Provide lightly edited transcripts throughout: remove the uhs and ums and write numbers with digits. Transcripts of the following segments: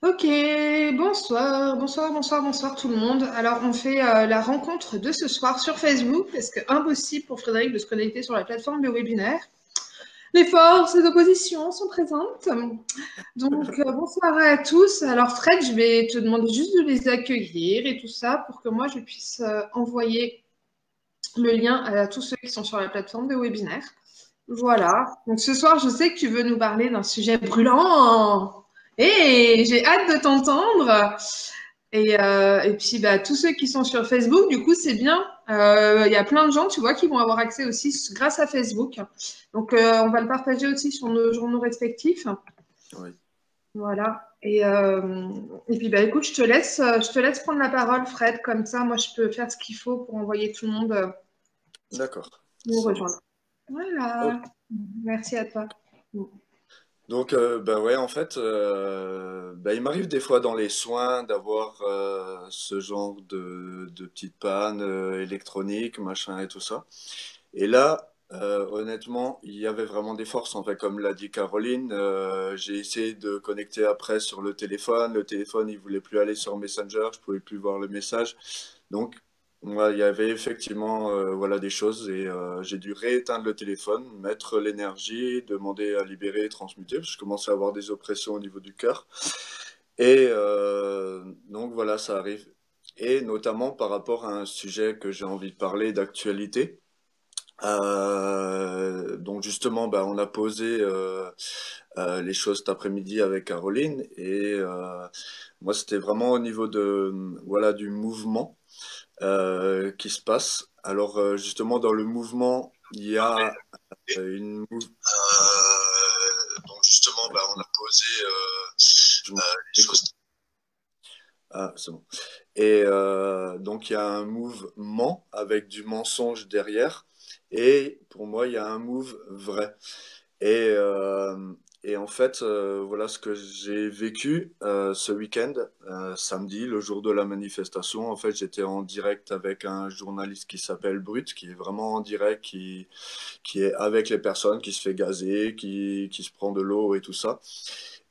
Ok, bonsoir, bonsoir, bonsoir, bonsoir tout le monde. Alors, on fait la rencontre de ce soir sur Facebook parce que impossible pour Frédéric de se connecter sur la plateforme de webinaire. Les forces d'opposition sont présentes. Donc, bonsoir à tous. Alors, Fred, je vais te demander juste de les accueillir et tout ça pour que moi, je puisse envoyer le lien à tous ceux qui sont sur la plateforme de webinaire. Voilà. Donc, ce soir, je sais que tu veux nous parler d'un sujet brûlant. Et j'ai hâte de t'entendre. Et puis, bah, tous ceux qui sont sur Facebook, du coup, c'est bien. Il y a plein de gens, tu vois, qui vont avoir accès aussi grâce à Facebook. Donc, on va le partager aussi sur nos journaux respectifs. Oui, Voilà. Et puis, bah, écoute, je te laisse prendre la parole, Fred. Comme ça, moi, je peux faire ce qu'il faut pour envoyer tout le monde d'accord, nous ça marche. rejoindre. Voilà. Ok. Merci à toi. Donc, bah ouais, en fait, bah, il m'arrive des fois dans les soins d'avoir ce genre de petites pannes électroniques, machin et tout ça. Et là, honnêtement, il y avait vraiment des forces. En fait, comme l'a dit Caroline, j'ai essayé de connecter après sur le téléphone. Le téléphone, il voulait plus aller sur Messenger, je pouvais plus voir le message. Donc, ouais, il y avait effectivement voilà, des choses et j'ai dû rééteindre le téléphone, mettre l'énergie, demander à libérer et transmuter, parce que je commençais à avoir des oppressions au niveau du cœur. Et donc voilà, ça arrive. Et notamment par rapport à un sujet que j'ai envie de parler d'actualité. Donc justement, bah, on a posé les choses cet après-midi avec Caroline et moi c'était vraiment au niveau de voilà du mouvement qui se passe. Alors justement dans le mouvement, il y a donc justement, bah, on a posé je les choses. Ah, c'est bon. Et donc il y a un mouvement avec du mensonge derrière. Et pour moi, il y a un move vrai. Et, euh, et en fait, voilà ce que j'ai vécu ce week-end, samedi, le jour de la manifestation. En fait, j'étais en direct avec un journaliste qui s'appelle Brut, qui est vraiment en direct, qui est avec les personnes, qui se fait gazer, qui se prend de l'eau et tout ça.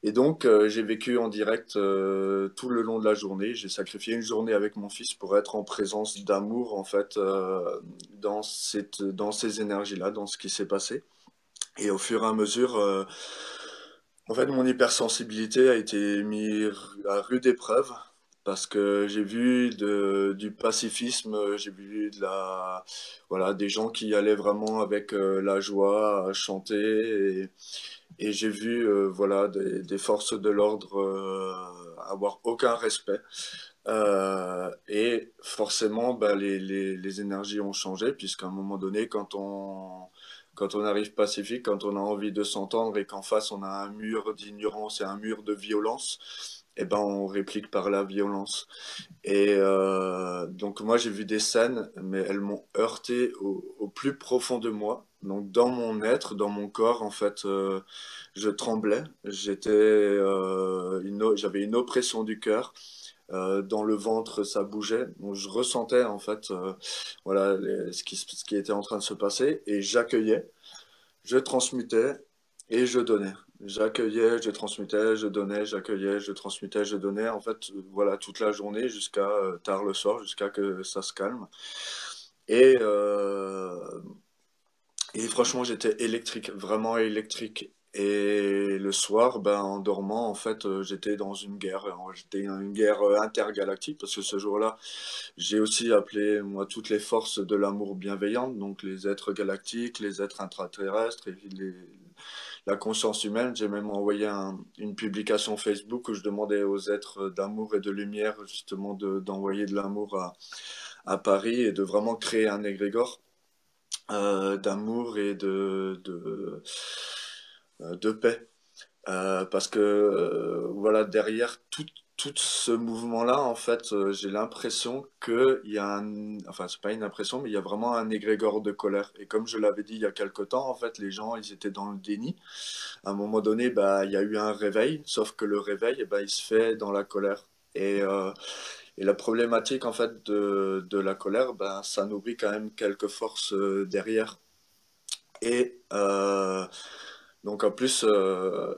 Et donc, j'ai vécu en direct tout le long de la journée. J'ai sacrifié une journée avec mon fils pour être en présence d'amour, en fait, dans ces énergies-là, dans ce qui s'est passé. Et au fur et à mesure, en fait, mon hypersensibilité a été mise à rude épreuve parce que j'ai vu du pacifisme, j'ai vu voilà, des gens qui allaient vraiment avec la joie à chanter et j'ai vu voilà, des forces de l'ordre avoir aucun respect. Et forcément, bah, les énergies ont changé, puisqu'à un moment donné, quand on arrive pacifique, quand on a envie de s'entendre et qu'en face on a un mur d'ignorance et un mur de violence, eh ben on réplique par la violence. Et donc moi j'ai vu des scènes, mais elles m'ont heurté au plus profond de moi. Donc dans mon être, dans mon corps, en fait, je tremblais. J'avais une oppression du cœur. Dans le ventre, ça bougeait. Donc, je ressentais en fait, voilà, ce qui était en train de se passer, et j'accueillais, je transmutais et je donnais. J'accueillais, je transmutais, je donnais, j'accueillais, je transmutais, je donnais. En fait, voilà, toute la journée jusqu'à tard le soir, jusqu'à que ça se calme. Et, euh, et franchement, j'étais électrique, vraiment électrique. Et le soir, ben, en dormant, en fait, j'étais dans une guerre. J'étais dans une guerre intergalactique parce que ce jour-là, j'ai aussi appelé, moi, toutes les forces de l'amour bienveillante, donc les êtres galactiques, les êtres intraterrestres et la conscience humaine. J'ai même envoyé une publication Facebook où je demandais aux êtres d'amour et de lumière, justement, d'envoyer de l'amour à Paris et de vraiment créer un égrégore d'amour et de paix. Parce que voilà, derrière tout ce mouvement-là, en fait, j'ai l'impression qu'il y a enfin, c'est pas une impression, mais il y a vraiment un égrégore de colère. Et comme je l'avais dit il y a quelque temps, en fait, les gens, ils étaient dans le déni. À un moment donné, bah, il y a eu un réveil, sauf que le réveil, eh ben, il se fait dans la colère. Et la problématique, en fait, de la colère, ben, ça nourrit quand même quelques forces derrière. Et donc en plus,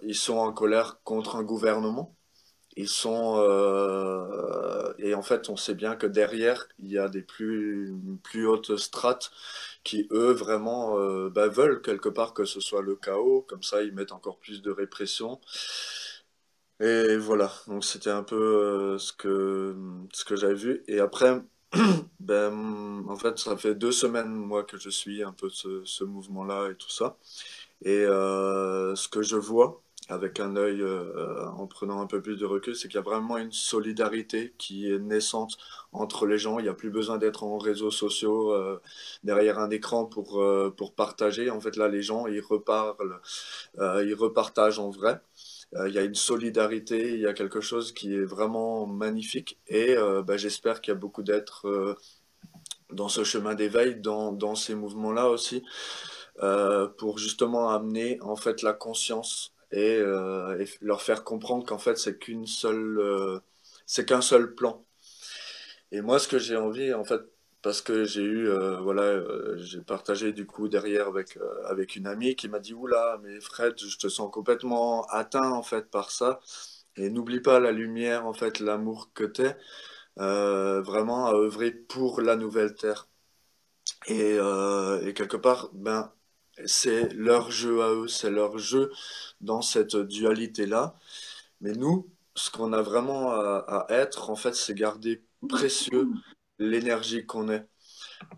ils sont en colère contre un gouvernement. Et en fait, on sait bien que derrière, il y a des plus hautes strates qui, eux, vraiment veulent quelque part que ce soit le chaos. Comme ça, ils mettent encore plus de répression. Et voilà, donc c'était un peu ce que j'avais vu. Et après, en fait, ça fait 2 semaines, moi, que je suis un peu ce mouvement-là et tout ça. Et ce que je vois, avec un œil en prenant un peu plus de recul, c'est qu'il y a vraiment une solidarité qui est naissante entre les gens. Il n'y a plus besoin d'être en réseaux sociaux, derrière un écran pour partager. En fait, là, les gens, ils reparlent, ils repartagent en vrai. Il y a une solidarité, il y a quelque chose qui est vraiment magnifique. Et j'espère qu'il y a beaucoup d'êtres dans ce chemin d'éveil, dans ces mouvements-là aussi, pour justement amener en fait la conscience et leur faire comprendre qu'en fait c'est qu'un seul plan. Et moi, ce que j'ai envie, en fait, parce que j'ai eu, j'ai partagé du coup derrière avec une amie qui m'a dit, oula, mais Fred, je te sens complètement atteint en fait par ça. Et n'oublie pas la lumière, en fait, l'amour que t'es, vraiment à œuvrer pour la nouvelle terre. Et quelque part, c'est leur jeu à eux, c'est leur jeu dans cette dualité-là. Mais nous, ce qu'on a vraiment à être, en fait, c'est garder précieux l'énergie qu'on est.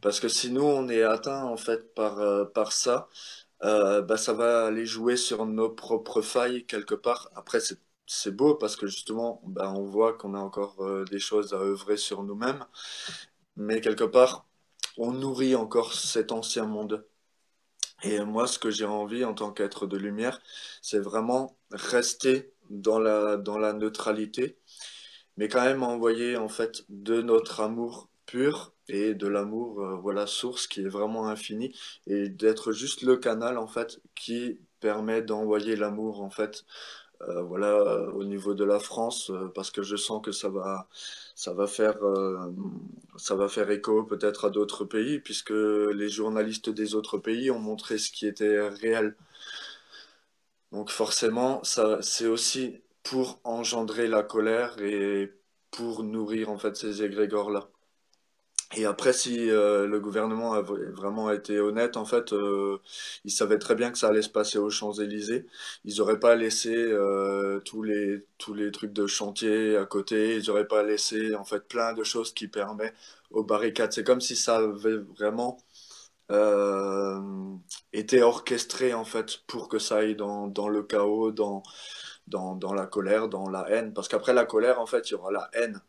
Parce que si nous, on est atteint, en fait, par ça, ça va aller jouer sur nos propres failles quelque part. Après, c'est beau parce que justement, on voit qu'on a encore des choses à œuvrer sur nous-mêmes. Mais quelque part, on nourrit encore cet ancien monde. Et moi, ce que j'ai envie en tant qu'être de lumière, c'est vraiment rester dans la neutralité, mais quand même envoyer en fait de notre amour pur et de l'amour, voilà, source qui est vraiment infini, et d'être juste le canal en fait qui permet d'envoyer l'amour en fait voilà, au niveau de la France, parce que je sens que ça va faire, euh, ça va faire écho peut-être à d'autres pays, puisque les journalistes des autres pays ont montré ce qui était réel. Donc forcément, ça, c'est aussi pour engendrer la colère et pour nourrir en fait ces égrégores-là. Et après, si le gouvernement a vraiment été honnête, en fait, ils savaient très bien que ça allait se passer aux Champs-Élysées. Ils n'auraient pas laissé tous les trucs de chantier à côté. Ils n'auraient pas laissé, en fait, plein de choses qui permettent aux barricades. C'est comme si ça avait vraiment euh, été orchestré, en fait, pour que ça aille dans le chaos, dans la colère, dans la haine. Parce qu'après la colère, en fait, il y aura la haine.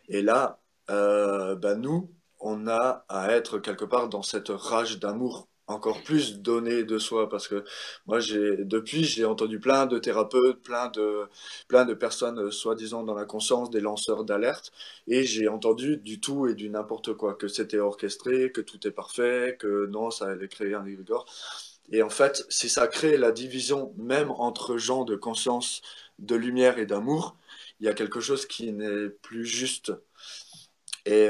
Et là, nous, on a à être quelque part dans cette rage d'amour, encore plus donner de soi, parce que moi, depuis, j'ai entendu plein de thérapeutes, plein de personnes soi-disant dans la conscience, des lanceurs d'alerte, et j'ai entendu du tout et du n'importe quoi, que c'était orchestré, que tout est parfait, que non, ça allait créer un égrégore. Et en fait, si ça crée la division même entre gens de conscience, de lumière et d'amour, il y a quelque chose qui n'est plus juste. Et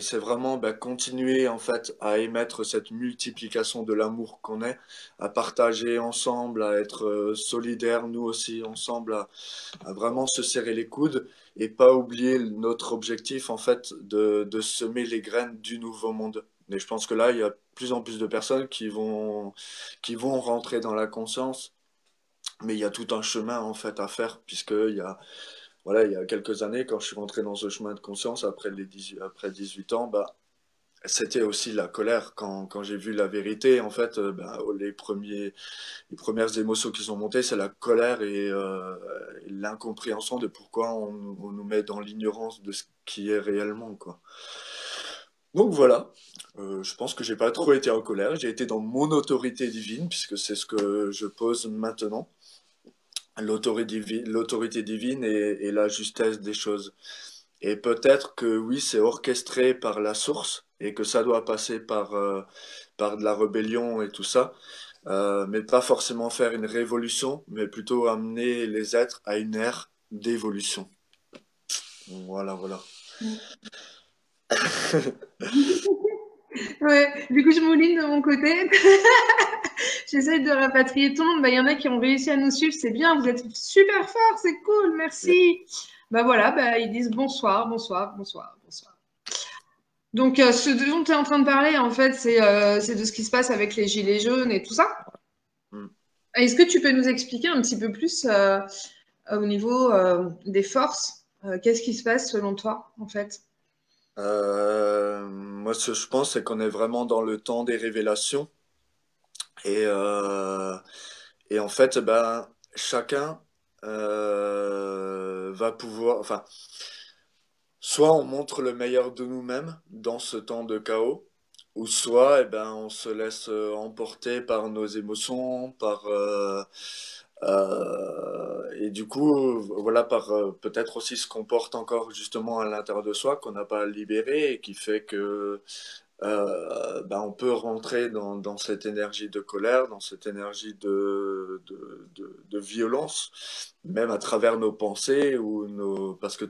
c'est vraiment continuer en fait à émettre cette multiplication de l'amour qu'on est, à partager ensemble, à être solidaires nous aussi ensemble, à vraiment se serrer les coudes et pas oublier notre objectif en fait de semer les graines du nouveau monde. Mais je pense que là, il y a de plus en plus de personnes qui vont rentrer dans la conscience, mais il y a tout un chemin en fait à faire puisqu'il y a quelques années, quand je suis rentré dans ce chemin de conscience après 18 ans, c'était aussi la colère. Quand j'ai vu la vérité, en fait, les premières émotions qui sont montées, c'est la colère et l'incompréhension de pourquoi on nous met dans l'ignorance de ce qui est réellement, quoi. Donc voilà. Je pense que j'ai pas trop été en colère, j'ai été dans mon autorité divine, puisque c'est ce que je pose maintenant, l'autorité divine et la justesse des choses. Et peut-être que oui, c'est orchestré par la source et que ça doit passer par de la rébellion et tout ça, mais pas forcément faire une révolution, mais plutôt amener les êtres à une ère d'évolution. Voilà, voilà. Ouais, du coup, je mouline de mon côté. J'essaie de rapatrier tout le monde. Il y en a qui ont réussi à nous suivre. C'est bien, vous êtes super forts, c'est cool, merci. Bah voilà, bah, ils disent bonsoir, bonsoir, bonsoir, bonsoir. Donc, ce dont tu es en train de parler, en fait, c'est de ce qui se passe avec les gilets jaunes et tout ça. Hmm. Est-ce que tu peux nous expliquer un petit peu plus au niveau des forces, qu'est-ce qui se passe selon toi, en fait? Moi, ce que je pense, c'est qu'on est vraiment dans le temps des révélations. Et, euh, et en fait, ben, chacun va pouvoir, enfin, soit on montre le meilleur de nous-mêmes dans ce temps de chaos, ou soit, eh ben, on se laisse emporter par nos émotions, et du coup, voilà, par peut-être aussi ce qu'on porte encore justement à l'intérieur de soi, qu'on n'a pas libéré, et qui fait que ben, on peut rentrer dans cette énergie de colère, dans cette énergie de violence, même à travers nos pensées ou parce que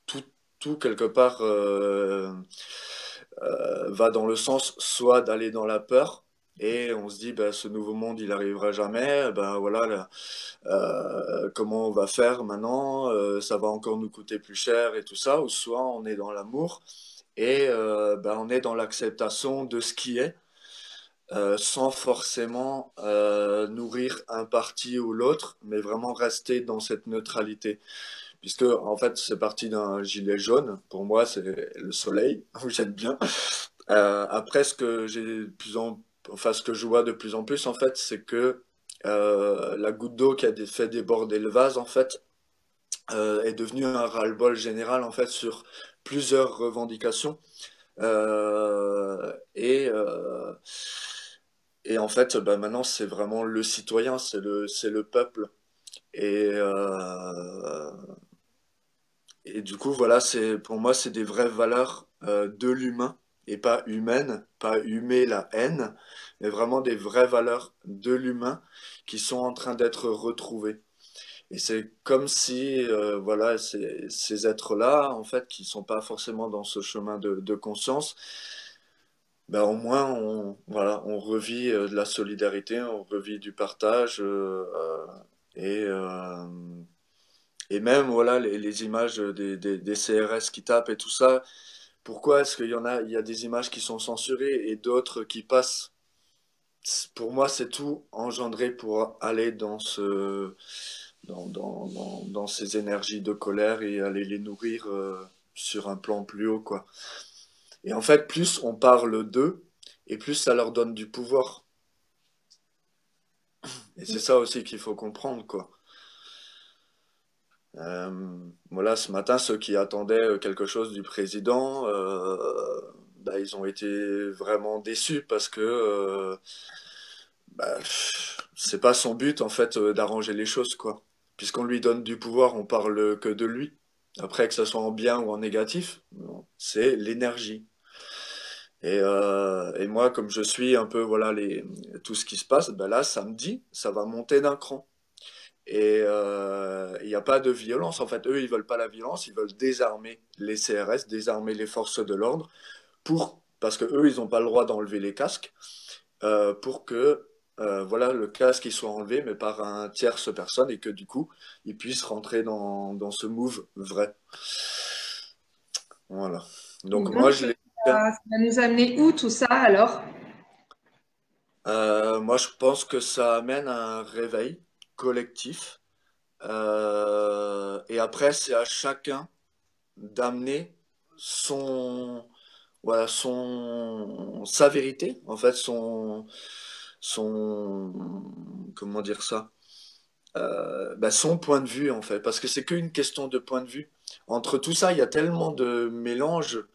tout, tout quelque part va dans le sens soit d'aller dans la peur. Et on se dit, ben, ce nouveau monde, il arrivera jamais. Ben voilà, là, comment on va faire maintenant? Ça va encore nous coûter plus cher et tout ça. Ou soit on est dans l'amour et ben, on est dans l'acceptation de ce qui est, sans forcément nourrir un parti ou l'autre, mais vraiment rester dans cette neutralité. Puisque en fait, c'est parti d'un gilet jaune. Pour moi, c'est le soleil. J'aime bien. Après, ce que j'ai de plus en, enfin, ce que je vois de plus en plus, en fait, c'est que la goutte d'eau qui a fait déborder le vase, en fait, est devenue un ras-le-bol général, en fait, sur plusieurs revendications. Euh, et, euh, et en fait, bah, maintenant, c'est vraiment le citoyen, c'est le peuple. Et, euh, et du coup, voilà, pour moi, c'est des vraies valeurs de l'humain et pas humaines, pas humer la haine, mais vraiment des vraies valeurs de l'humain qui sont en train d'être retrouvées. Et c'est comme si, voilà, ces êtres-là, en fait, qui sont pas forcément dans ce chemin de conscience, ben, au moins, voilà, on revit de la solidarité, on revit du partage, et, euh, et même, voilà, les images des CRS qui tapent et tout ça. Pourquoi est-ce il y a des images qui sont censurées et d'autres qui passent? Pour moi, c'est tout engendré pour aller dans ces énergies de colère et aller les nourrir sur un plan plus haut, quoi. Et en fait, plus on parle d'eux, et plus ça leur donne du pouvoir. Et c'est ça aussi qu'il faut comprendre, quoi. Voilà, ce matin, ceux qui attendaient quelque chose du président, bah, ils ont été vraiment déçus parce que bah, c'est pas son but, en fait, d'arranger les choses, quoi. Puisqu'on lui donne du pouvoir, on parle que de lui. Après, que ce soit en bien ou en négatif, non, c'est l'énergie. Et moi, comme je suis un peu, voilà, tout ce qui se passe, ben là, samedi, ça va monter d'un cran. Et il n'y a pas de violence. En fait, eux, ils veulent pas la violence, ils veulent désarmer les CRS, désarmer les forces de l'ordre, parce que eux, ils n'ont pas le droit d'enlever les casques, pour que voilà, le casque il soit enlevé, mais par un tierce personne, et que du coup, ils puissent rentrer dans ce move vrai. Voilà. Donc moi, Donc, je l'ai. ça va nous amener où tout ça alors? Moi, je pense que ça amène à un réveil collectif. Et après, c'est à chacun d'amener son, voilà, sa vérité, en fait, son, comment dire ça, bah, son point de vue, en fait, parce que c'est qu'une question de point de vue. Entre tout ça, il y a tellement de mélanges.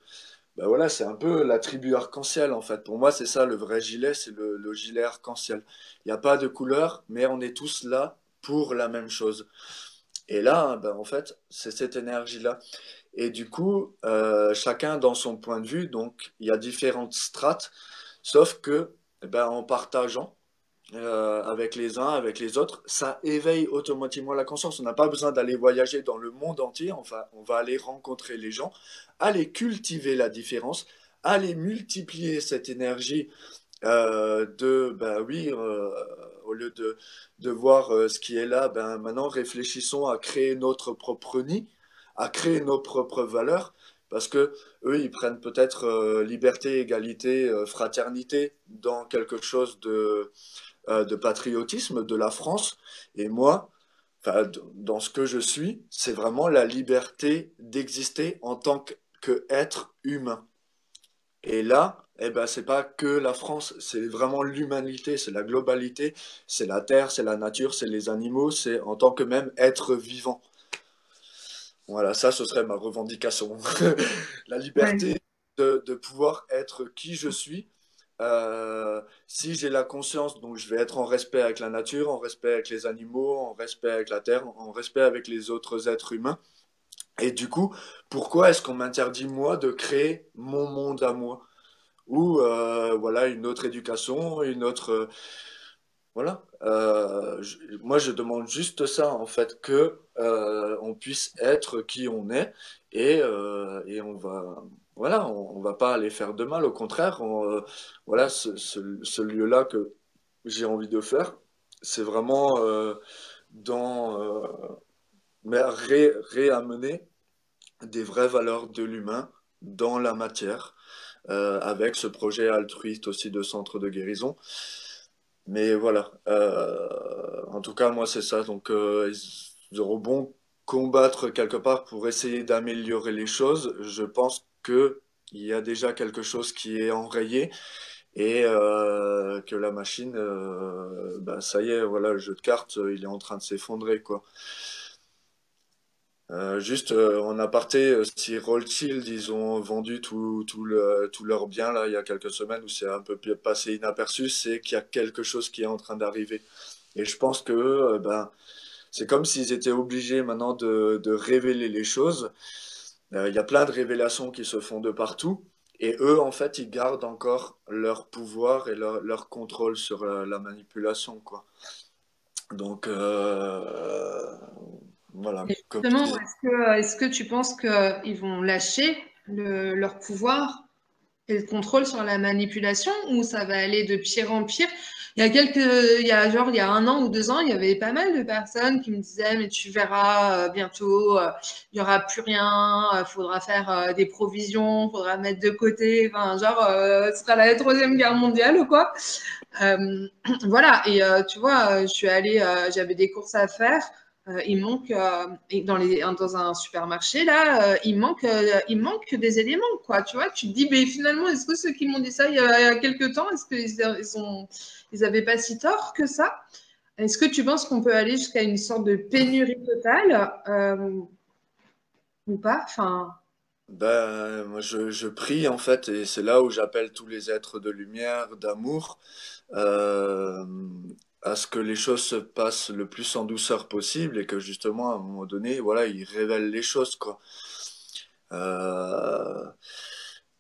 Ben voilà, c'est un peu la tribu arc-en-ciel en fait. Pour moi, c'est ça le vrai gilet, c'est le gilet arc-en-ciel. Il n'y a pas de couleur, mais on est tous là pour la même chose. Et là, ben, en fait, c'est cette énergie-là. Et du coup, chacun dans son point de vue, donc il y a différentes strates, sauf que eh ben, en partageant, avec les uns, avec les autres, ça éveille automatiquement la conscience. On n'a pas besoin d'aller voyager dans le monde entier, enfin, on va aller rencontrer les gens, aller cultiver la différence, aller multiplier cette énergie bah oui, au lieu de voir ce qui est là, ben maintenant réfléchissons à créer notre propre nid, à créer nos propres valeurs, parce que eux, ils prennent peut-être liberté, égalité, fraternité dans quelque chose de patriotisme de la France. Et moi, enfin, dans ce que je suis, c'est vraiment la liberté d'exister en tant qu'être humain. Et là, eh ben, c'est pas que la France, c'est vraiment l'humanité, c'est la globalité, c'est la terre, c'est la nature, c'est les animaux, c'est en tant que même être vivant. Voilà, ça, ce serait ma revendication. La Ouais. liberté de pouvoir être qui je suis. Si j'ai la conscience, donc je vais être en respect avec la nature, en respect avec les animaux, en respect avec la terre, en respect avec les autres êtres humains. Et du coup, pourquoi est-ce qu'on m'interdit, moi, de créer mon monde à moi? Ou voilà, une autre éducation, une autre... voilà. Moi, je demande juste ça, en fait, que on puisse être qui on est et on va, voilà, on va pas aller faire de mal. Au contraire, voilà, ce lieu-là que j'ai envie de faire, c'est vraiment mais réamener des vraies valeurs de l'humain dans la matière, avec ce projet altruiste aussi de centre de guérison. Mais voilà, en tout cas, moi, c'est ça. Donc, ils auront bon combattre quelque part pour essayer d'améliorer les choses. Je pense que il y a déjà quelque chose qui est enrayé et que la machine, bah, ça y est, voilà, le jeu de cartes, il est en train de s'effondrer, quoi. Juste en aparté, si Rothschild, ils ont vendu tout leur bien là, il y a quelques semaines où c'est un peu passé inaperçu, c'est qu'il y a quelque chose qui est en train d'arriver. Et je pense que ben, c'est comme s'ils étaient obligés maintenant de révéler les choses. Il y a plein de révélations qui se font de partout. Et eux, en fait, ils gardent encore leur pouvoir et leur contrôle sur la manipulation, quoi. Donc, voilà, Et comme je justement, disais. est-ce que tu penses qu'ils vont lâcher leur pouvoir et le contrôle sur la manipulation ou ça va aller de pire en pire? Il y a un an ou 2 ans, il y avait pas mal de personnes qui me disaient, mais tu verras bientôt, il y aura plus rien, faudra faire des provisions, faudra mettre de côté, enfin, genre, ce sera la troisième guerre mondiale ou quoi. Euh, voilà, et tu vois, j'avais des courses à faire. Il manque et dans un supermarché là, il manque des éléments quoi. Tu vois, tu te dis, mais finalement, est-ce que ceux qui m'ont dit ça il y a quelques temps, est-ce ils avaient pas si tort que ça? Est-ce que tu penses qu'on peut aller jusqu'à une sorte de pénurie totale ou pas? Enfin, Ben, moi, je prie en fait, et c'est là où j'appelle tous les êtres de lumière, d'amour, euh, à ce que les choses se passent le plus en douceur possible et que justement, à un moment donné, voilà, ils révèlent les choses, quoi. Euh,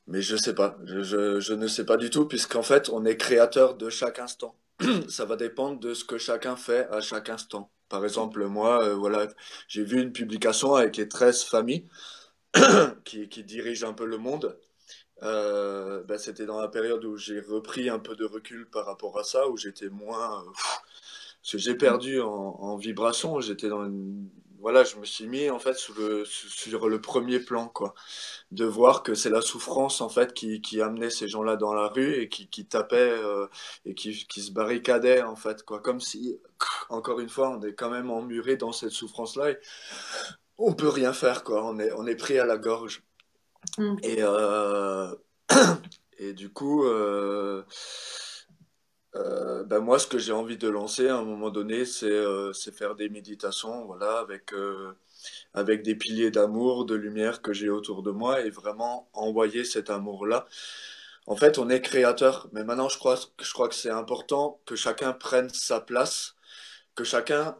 mais je sais pas, je ne sais pas du tout, puisqu'en fait, on est créateur de chaque instant. Ça va dépendre de ce que chacun fait à chaque instant. Par exemple, moi, voilà, j'ai vu une publication avec les 13 familles qui dirigent un peu le monde. Ben, c'était dans la période où j'ai repris un peu de recul par rapport à ça, où j'étais moins... parce que j'ai perdu en vibration, j'étais dans une... Voilà, je me suis mis en fait sur le premier plan, quoi. De voir que c'est la souffrance en fait qui amenait ces gens-là dans la rue et qui tapaient et qui se barricadaient en fait, quoi. Comme si, encore une fois, on est quand même emmuré dans cette souffrance-là et on peut rien faire, quoi. On est pris à la gorge. hmm. Et, et du coup, ben moi, ce que j'ai envie de lancer à un moment donné, c'est faire des méditations, voilà, avec des piliers d'amour, de lumière que j'ai autour de moi et vraiment envoyer cet amour-là. En fait, on est créateur, mais maintenant, je crois que c'est important que chacun prenne sa place, que chacun,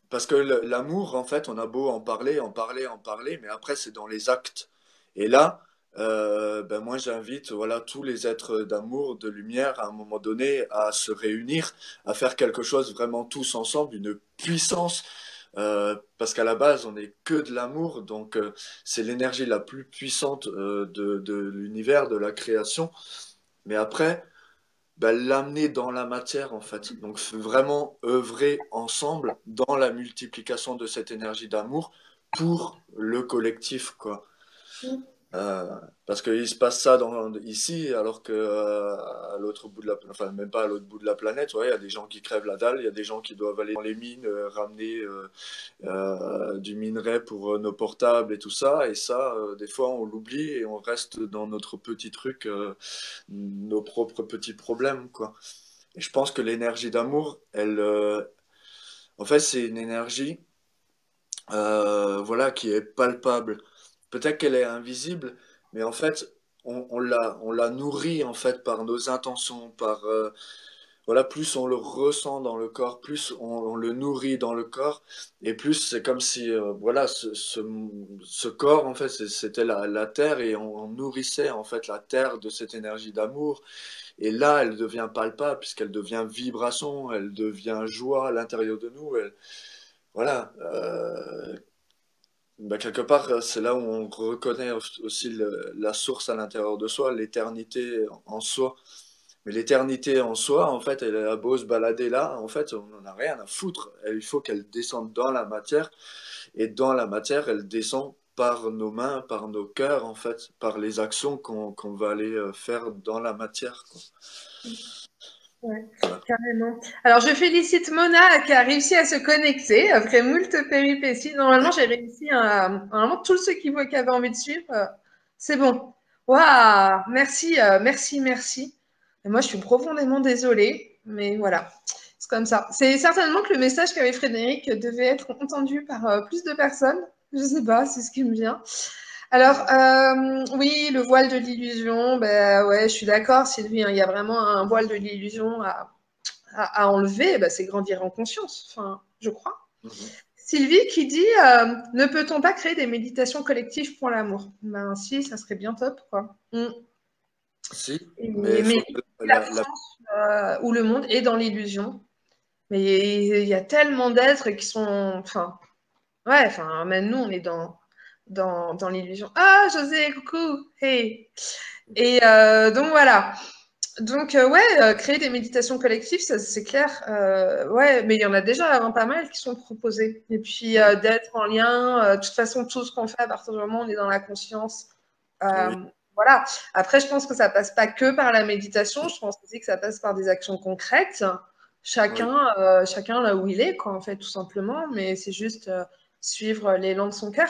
parce que l'amour, en fait, on a beau en parler, en parler, en parler, mais après, c'est dans les actes. Et là, ben moi, j'invite voilà, tous les êtres d'amour, de lumière, à un moment donné, à se réunir, à faire quelque chose vraiment tous ensemble, une puissance, parce qu'à la base, on n'est que de l'amour, donc c'est l'énergie la plus puissante de l'univers, de la création. Mais après, bah, l'amener dans la matière, en fait. Donc, vraiment œuvrer ensemble dans la multiplication de cette énergie d'amour pour le collectif, quoi. Mm. Euh, parce qu'il se passe ça ici, alors que à l'autre bout de la, enfin même pas à l'autre bout de la planète, ouais, il y a des gens qui crèvent la dalle, il y a des gens qui doivent aller dans les mines, ramener du minerai pour nos portables et tout ça, et ça, des fois on l'oublie et on reste dans notre petit truc, nos propres petits problèmes, quoi. Et je pense que l'énergie d'amour, en fait, c'est une énergie, voilà, qui est palpable. Peut-être qu'elle est invisible, mais en fait, on la nourrit en fait par nos intentions, voilà, plus on le ressent dans le corps, plus on le nourrit dans le corps, et plus c'est comme si, voilà, ce corps en fait, c'était la terre et on nourrissait en fait la terre de cette énergie d'amour. Et là, elle devient palpable puisqu'elle devient vibration, elle devient joie à l'intérieur de nous. Voilà. Bah, quelque part, c'est là où on reconnaît aussi la source à l'intérieur de soi, l'éternité en soi. Mais l'éternité en soi, en fait, elle a beau se balader là, en fait, on n'en a rien à foutre. Il faut qu'elle descende dans la matière, et dans la matière, elle descend par nos mains, par nos cœurs, en fait, par les actions qu'on va aller faire dans la matière, quoi. Ouais, Voilà. carrément. Alors, je félicite Mona qui a réussi à se connecter après moult péripéties. Normalement, j'ai réussi à. Normalement, tous ceux qui avaient envie de suivre, c'est bon. Waouh! Merci, merci, merci. Et moi, je suis profondément désolée, mais voilà. C'est comme ça. C'est certainement que le message qu'avait Frédéric devait être entendu par plus de personnes. Je sais pas, c'est ce qui me vient. Alors, oui, le voile de l'illusion, ben ouais, je suis d'accord, Sylvie, hein, il y a vraiment un voile de l'illusion à enlever, ben, c'est grandir en conscience, enfin, je crois. Mhm. Sylvie qui dit ne peut-on pas créer des méditations collectives pour l'amour? Ben si, ça serait bien top, quoi. Si, mais il Mais faut que la France où le monde est dans l'illusion, mais il y a tellement d'êtres qui sont, enfin, ouais, enfin, même nous, on est dans l'illusion. Ah, José, coucou, hey. Et donc voilà. Donc ouais, créer des méditations collectives, ça c'est clair. Ouais, mais il y en a déjà hein, pas mal qui sont proposées. Et puis oui, d'être en lien, de toute façon, tout ce qu'on fait à partir du moment où on est dans la conscience. oui, euh, voilà. Après, je pense que ça passe pas que par la méditation. Je pense aussi que ça passe par des actions concrètes. oui, Chacun là où il est, quoi, en fait, tout simplement. Mais c'est juste suivre l'élan de son cœur.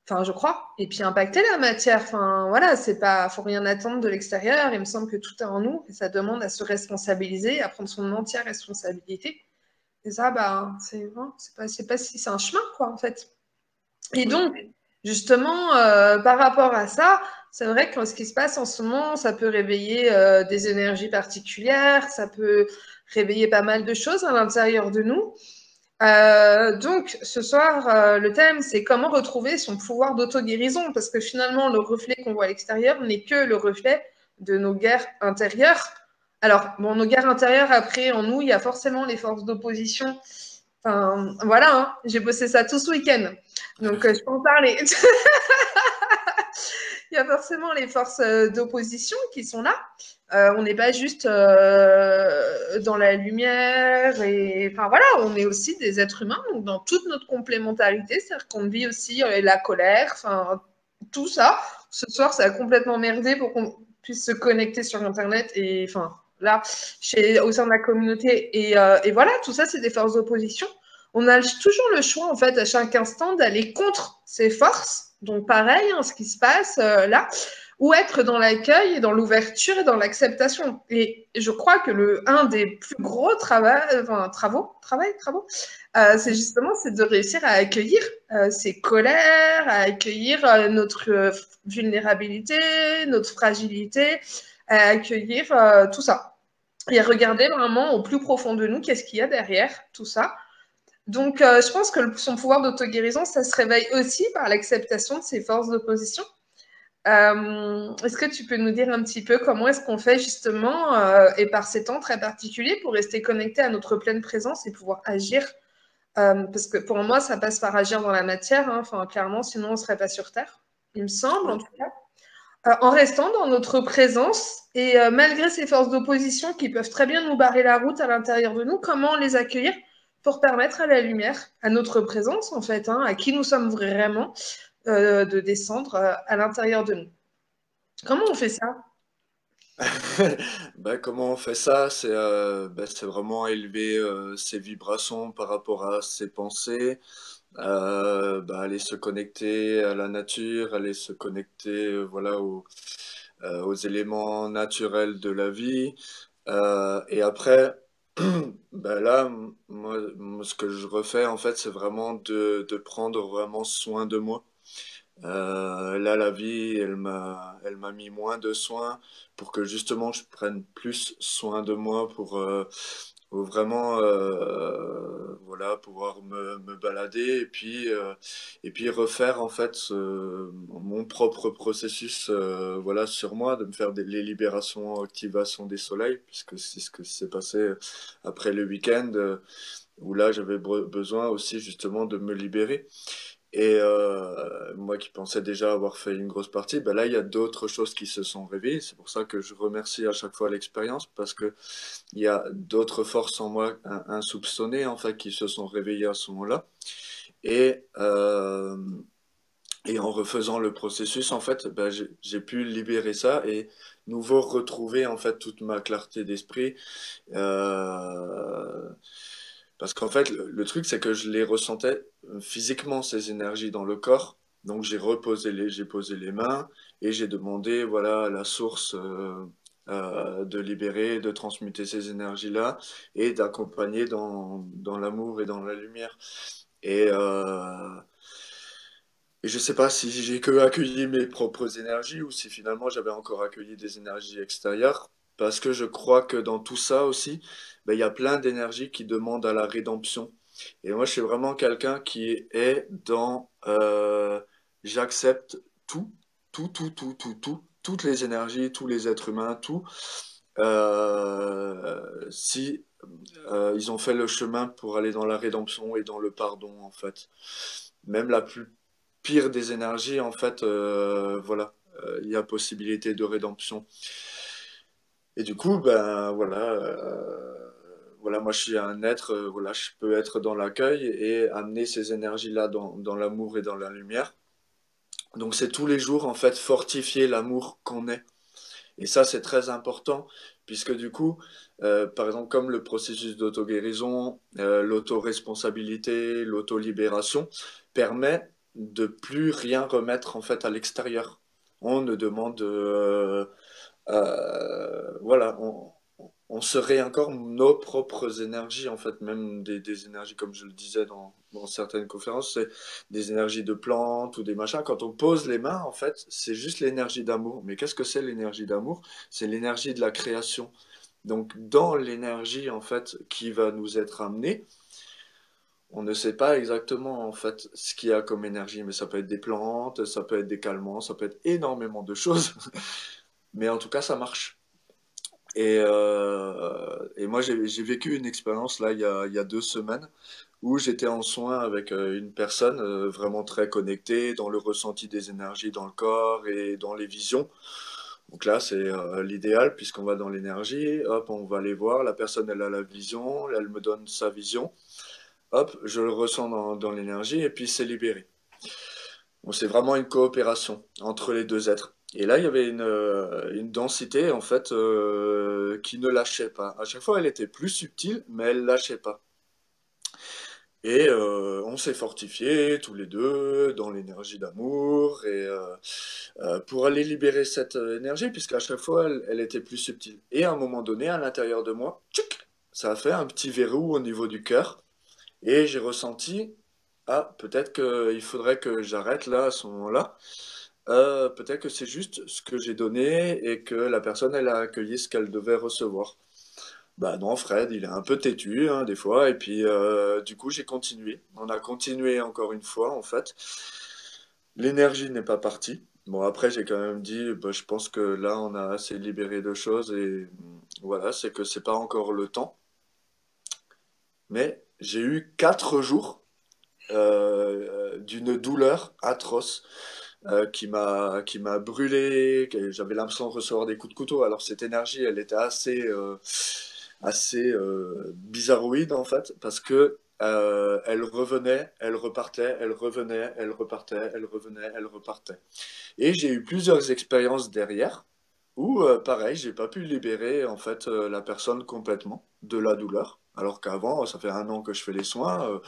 Enfin, je crois. Et puis impacter la matière. Enfin, voilà, c'est pas, faut rien attendre de l'extérieur. Il me semble que tout est en nous et ça demande à se responsabiliser, à prendre son entière responsabilité. Et ça, bah, c'est pas si c'est un chemin, quoi, en fait. Et oui, donc, justement, par rapport à ça, c'est vrai que ce qui se passe en ce moment, ça peut réveiller des énergies particulières, ça peut réveiller pas mal de choses à l'intérieur de nous. Donc, ce soir, le thème, c'est comment retrouver son pouvoir d'auto-guérison, parce que finalement, le reflet qu'on voit à l'extérieur n'est que le reflet de nos guerres intérieures. Alors, bon, nos guerres intérieures, après, en nous, il y a forcément les forces d'opposition. Enfin, voilà, hein, j'ai bossé ça tout ce week-end, donc je peux en parler. Il y a forcément les forces d'opposition qui sont là. On n'est pas juste dans la lumière et enfin voilà, on est aussi des êtres humains donc dans toute notre complémentarité, c'est-à-dire qu'on vit aussi la colère, enfin tout ça. Ce soir, ça a complètement merdé pour qu'on puisse se connecter sur Internet et enfin là, au sein de la communauté et voilà, tout ça, c'est des forces d'opposition. On a toujours le choix en fait à chaque instant d'aller contre ces forces. Donc pareil, hein, ce qui se passe là, ou être dans l'accueil et dans l'ouverture et dans l'acceptation. Et je crois que un des plus gros travaux, c'est justement c'est de réussir à accueillir ces colères, à accueillir notre vulnérabilité, notre fragilité, à accueillir tout ça. Et à regarder vraiment au plus profond de nous qu'est-ce qu'il y a derrière tout ça. Donc, je pense que son pouvoir d'auto-guérison, ça se réveille aussi par l'acceptation de ses forces d'opposition. Est-ce que tu peux nous dire un petit peu comment est-ce qu'on fait justement, et par ces temps très particuliers, pour rester connecté à notre pleine présence et pouvoir agir parce que pour moi, ça passe par agir dans la matière, hein, enfin, clairement, sinon on ne serait pas sur Terre, il me semble en oui. tout cas. En restant dans notre présence et malgré ces forces d'opposition qui peuvent très bien nous barrer la route à l'intérieur de nous, comment les accueillir pour permettre à la lumière, à notre présence en fait, hein, à qui nous sommes vraiment, de descendre à l'intérieur de nous. Comment on fait ça? Ben, comment on fait ça? C'est vraiment élever ses vibrations par rapport à ses pensées, aller se connecter à la nature, aller se connecter voilà, aux éléments naturels de la vie. Et après, là, moi, ce que je refais, en fait, c'est vraiment de prendre vraiment soin de moi. Là, la vie, elle m'a mis moins de soins pour que justement je prenne plus soin de moi pour vraiment, voilà, pouvoir me balader et puis refaire en fait mon propre processus, voilà, sur moi, de me faire les libérations, activations des soleils, puisque c'est ce que s'est passé après le week-end, où là j'avais besoin aussi justement de me libérer. Et moi qui pensais déjà avoir fait une grosse partie, ben là il y a d'autres choses qui se sont réveillées. C'est pour ça que je remercie à chaque fois l'expérience parce que il y a d'autres forces en moi insoupçonnées en fait qui se sont réveillées à ce moment-là. Et et en refaisant le processus en fait, ben, j'ai pu libérer ça et nouveau retrouver en fait toute ma clarté d'esprit. Euh, Parce qu'en fait, le truc, c'est que je les ressentais physiquement, ces énergies dans le corps. Donc j'ai posé les mains et j'ai demandé, voilà, à la source de libérer, de transmuter ces énergies-là et d'accompagner dans l'amour et dans la lumière. Et, euh, et je sais pas si j'ai que accueilli mes propres énergies ou si finalement j'avais encore accueilli des énergies extérieures. Parce que je crois que dans tout ça aussi, ben, il y a plein d'énergies qui demandent à la rédemption. Et moi, je suis vraiment quelqu'un qui est dans j'accepte tout, toutes les énergies, tous les êtres humains, tout. Si ils ont fait le chemin pour aller dans la rédemption et dans le pardon, en fait. Même la plus pire des énergies, en fait, voilà, il y a possibilité de rédemption. Et du coup, ben voilà, voilà, moi je suis un être, voilà, je peux être dans l'accueil et amener ces énergies-là dans l'amour et dans la lumière. Donc c'est tous les jours en fait fortifier l'amour qu'on est. Et ça c'est très important puisque du coup, par exemple comme le processus d'auto-guérison, l'auto-responsabilité, l'auto-libération permet de plus rien remettre en fait à l'extérieur. On ne demande voilà, on se réincarne nos propres énergies, en fait, même des énergies, comme je le disais dans certaines conférences, c'est des énergies de plantes ou des machins. Quand on pose les mains, en fait, c'est juste l'énergie d'amour. Mais qu'est-ce que c'est l'énergie d'amour? C'est l'énergie de la création. Donc, dans l'énergie, en fait, qui va nous être amenée, on ne sait pas exactement, en fait, ce qu'il y a comme énergie, mais ça peut être des plantes, ça peut être des calmants, ça peut être énormément de choses. Mais en tout cas, ça marche. Et moi, j'ai vécu une expérience là il y a 2 semaines où j'étais en soin avec une personne vraiment très connectée dans le ressenti des énergies dans le corps et dans les visions. Donc là, c'est l'idéal puisqu'on va dans l'énergie, hop, on va aller voir, la personne elle a la vision, elle me donne sa vision, hop, je le ressens dans l'énergie et puis c'est libéré. Bon, c'est vraiment une coopération entre les deux êtres. Et là, il y avait une densité, en fait, qui ne lâchait pas. À chaque fois, elle était plus subtile, mais elle lâchait pas. Et on s'est fortifiés tous les deux dans l'énergie d'amour et pour aller libérer cette énergie, puisqu'à chaque fois, elle était plus subtile. Et à un moment donné, à l'intérieur de moi, tchic, ça a fait un petit verrou au niveau du cœur. Et j'ai ressenti, ah, peut-être qu'il faudrait que j'arrête là, à ce moment-là. Peut-être que c'est juste ce que j'ai donné et que la personne, elle a accueilli ce qu'elle devait recevoir. Bah non, Fred, il est un peu têtu, hein, des fois, et puis du coup, j'ai continué. On a continué encore une fois, en fait. L'énergie n'est pas partie. Bon, après, j'ai quand même dit, bah, je pense que là, on a assez libéré de choses et voilà, c'est que c'est pas encore le temps. Mais j'ai eu 4 jours d'une douleur atroce. qui m'a brûlé, j'avais l'impression de recevoir des coups de couteau. Alors cette énergie, elle était assez bizarroïde en fait, parce que elle revenait, elle repartait, elle revenait, elle repartait, elle revenait, elle repartait. Et j'ai eu plusieurs expériences derrière où, pareil, j'ai pas pu libérer en fait la personne complètement de la douleur. Alors qu'avant, ça fait 1 an que je fais les soins,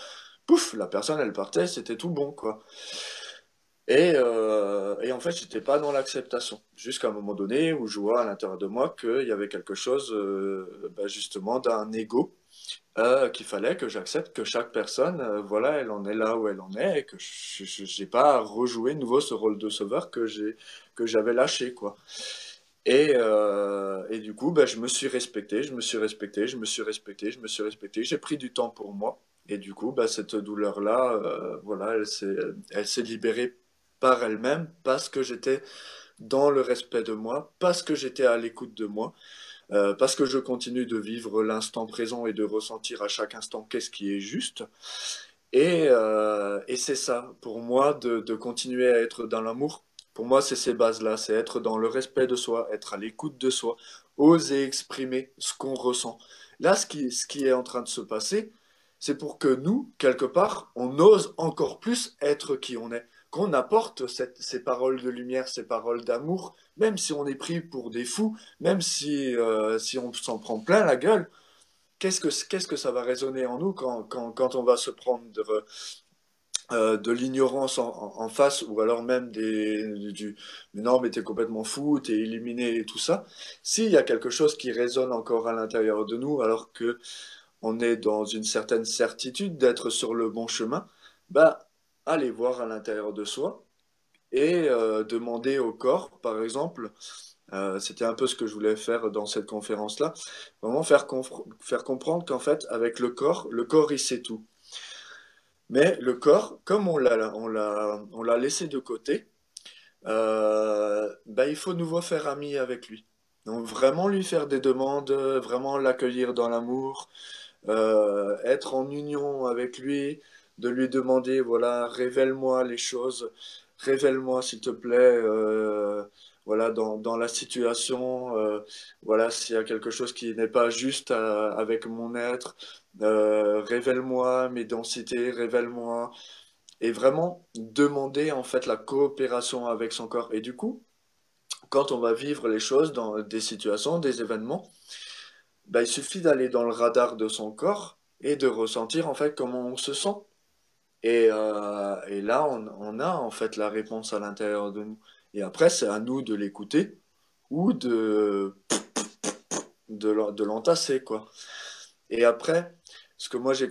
pouf, la personne elle partait, c'était tout bon quoi. Et en fait, j'étais pas dans l'acceptation. Jusqu'à un moment donné où je vois à l'intérieur de moi qu'il y avait quelque chose, bah, justement, d'un ego, qu'il fallait que j'accepte que chaque personne, voilà, elle en est là où elle en est, et que j'ai pas à rejouer de nouveau ce rôle de sauveur que j'avais lâché, quoi. Et du coup, bah, je me suis respecté, je me suis respecté, je me suis respecté, je me suis respecté. J'ai pris du temps pour moi. Et du coup, bah, cette douleur-là, voilà, elle s'est libérée par elle-même parce que j'étais dans le respect de moi, parce que j'étais à l'écoute de moi, parce que je continue de vivre l'instant présent et de ressentir à chaque instant qu'est-ce qui est juste. Et c'est ça, pour moi, de continuer à être dans l'amour. Pour moi, c'est ces bases-là, c'est être dans le respect de soi, être à l'écoute de soi, oser exprimer ce qu'on ressent. Là, ce qui est en train de se passer, c'est pour que nous, quelque part, on ose encore plus être qui on est, qu'on apporte ces paroles de lumière, ces paroles d'amour, même si on est pris pour des fous, même si on s'en prend plein la gueule. Qu'est-ce que ça va résonner en nous quand on va se prendre de l'ignorance en face, ou alors même mais non, mais t'es complètement fou, t'es éliminé et tout ça. S'il y a quelque chose qui résonne encore à l'intérieur de nous, alors que on est dans une certaine certitude d'être sur le bon chemin, bah, allez voir à l'intérieur de soi et demander au corps, par exemple, c'était un peu ce que je voulais faire dans cette conférence-là, vraiment faire comprendre qu'en fait, avec le corps, il sait tout. Mais le corps, comme on l'a laissé de côté, bah, il faut de nouveau faire ami avec lui. Donc vraiment lui faire des demandes, vraiment l'accueillir dans l'amour, être en union avec lui, de lui demander, voilà, révèle-moi les choses, révèle-moi s'il te plaît, voilà, dans la situation, voilà, s'il y a quelque chose qui n'est pas juste avec mon être, révèle-moi mes densités, révèle-moi, et vraiment demander en fait la coopération avec son corps. Et du coup, quand on va vivre les choses dans des situations, des événements, bah, il suffit d'aller dans le radar de son corps et de ressentir en fait comment on se sent. Et là, on a en fait la réponse à l'intérieur de nous. Et après, c'est à nous de l'écouter ou de l'entasser, quoi. Et après, ce que moi j'ai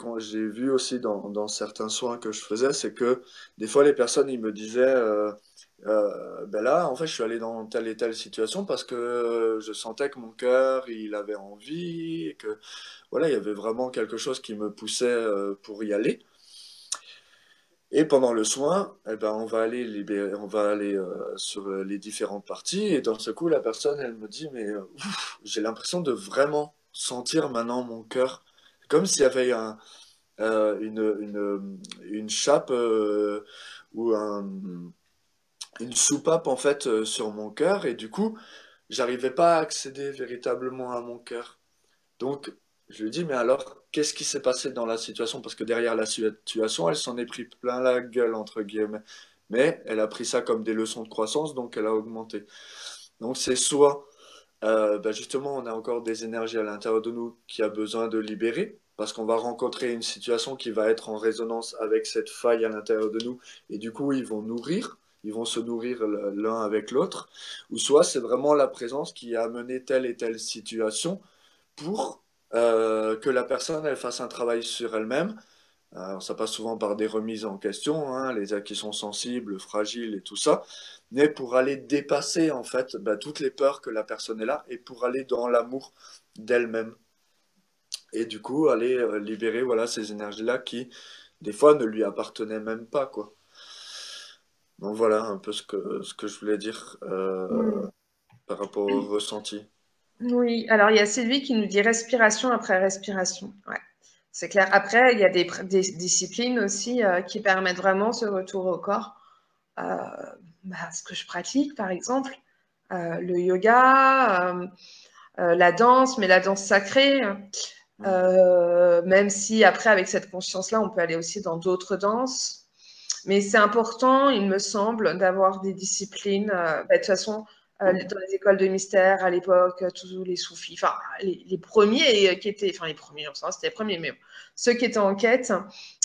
vu aussi dans certains soins que je faisais, c'est que des fois les personnes ils me disaient ben là en fait je suis allé dans telle et telle situation parce que je sentais que mon cœur il avait envie et que voilà il y avait vraiment quelque chose qui me poussait pour y aller. Et pendant le soin, eh ben, on va aller libérer, on va aller sur les différentes parties et dans ce coup la personne elle me dit mais j'ai l'impression de vraiment sentir maintenant mon cœur comme s'il y avait une chape ou une soupape en fait sur mon cœur et du coup j'arrivais pas à accéder véritablement à mon cœur. Donc je lui dis mais alors qu'est-ce qui s'est passé dans la situation? Parce que derrière la situation elle s'en est pris plein la gueule entre guillemets. Mais elle a pris ça comme des leçons de croissance donc elle a augmenté. Donc c'est soit bah, justement, on a encore des énergies à l'intérieur de nous qui a besoin de libérer, parce qu'on va rencontrer une situation qui va être en résonance avec cette faille à l'intérieur de nous, et du coup, ils vont se nourrir l'un avec l'autre, ou soit c'est vraiment la présence qui a amené telle et telle situation pour que la personne elle fasse un travail sur elle-même. Alors, ça passe souvent par des remises en question, hein, les actes qui sont sensibles, fragiles et tout ça, mais pour aller dépasser en fait bah, toutes les peurs que la personne est là et pour aller dans l'amour d'elle-même. Et du coup, aller libérer voilà, ces énergies-là qui, des fois, ne lui appartenaient même pas, quoi. Donc voilà un peu ce que je voulais dire Hmm. par rapport au ressenti. Oui, alors il y a Sylvie qui nous dit respiration après respiration. Ouais, c'est clair. Après, il y a des disciplines aussi qui permettent vraiment ce retour au corps. euh, ce que je pratique, par exemple, le yoga, la danse, mais la danse sacrée. Même si après, avec cette conscience-là, on peut aller aussi dans d'autres danses. Mais c'est important, il me semble, d'avoir des disciplines. De toute façon, dans les écoles de mystère à l'époque, tous les soufis, enfin les premiers qui étaient, enfin les premiers, c'était les premiers, mais ceux qui étaient en quête,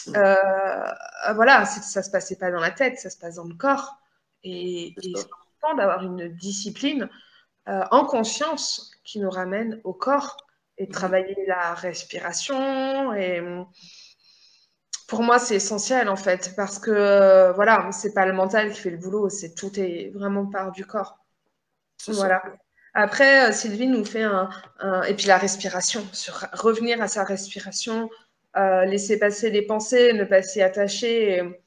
voilà, ça se passait pas dans la tête, ça se passe dans le corps. Et c'est important d'avoir une discipline en conscience qui nous ramène au corps et travailler la respiration. Et pour moi, c'est essentiel en fait, parce que voilà, c'est pas le mental qui fait le boulot, c'est tout est vraiment part du corps. Voilà. Après, Sylvie nous fait et puis la respiration, revenir à sa respiration, laisser passer les pensées, ne pas s'y attacher, et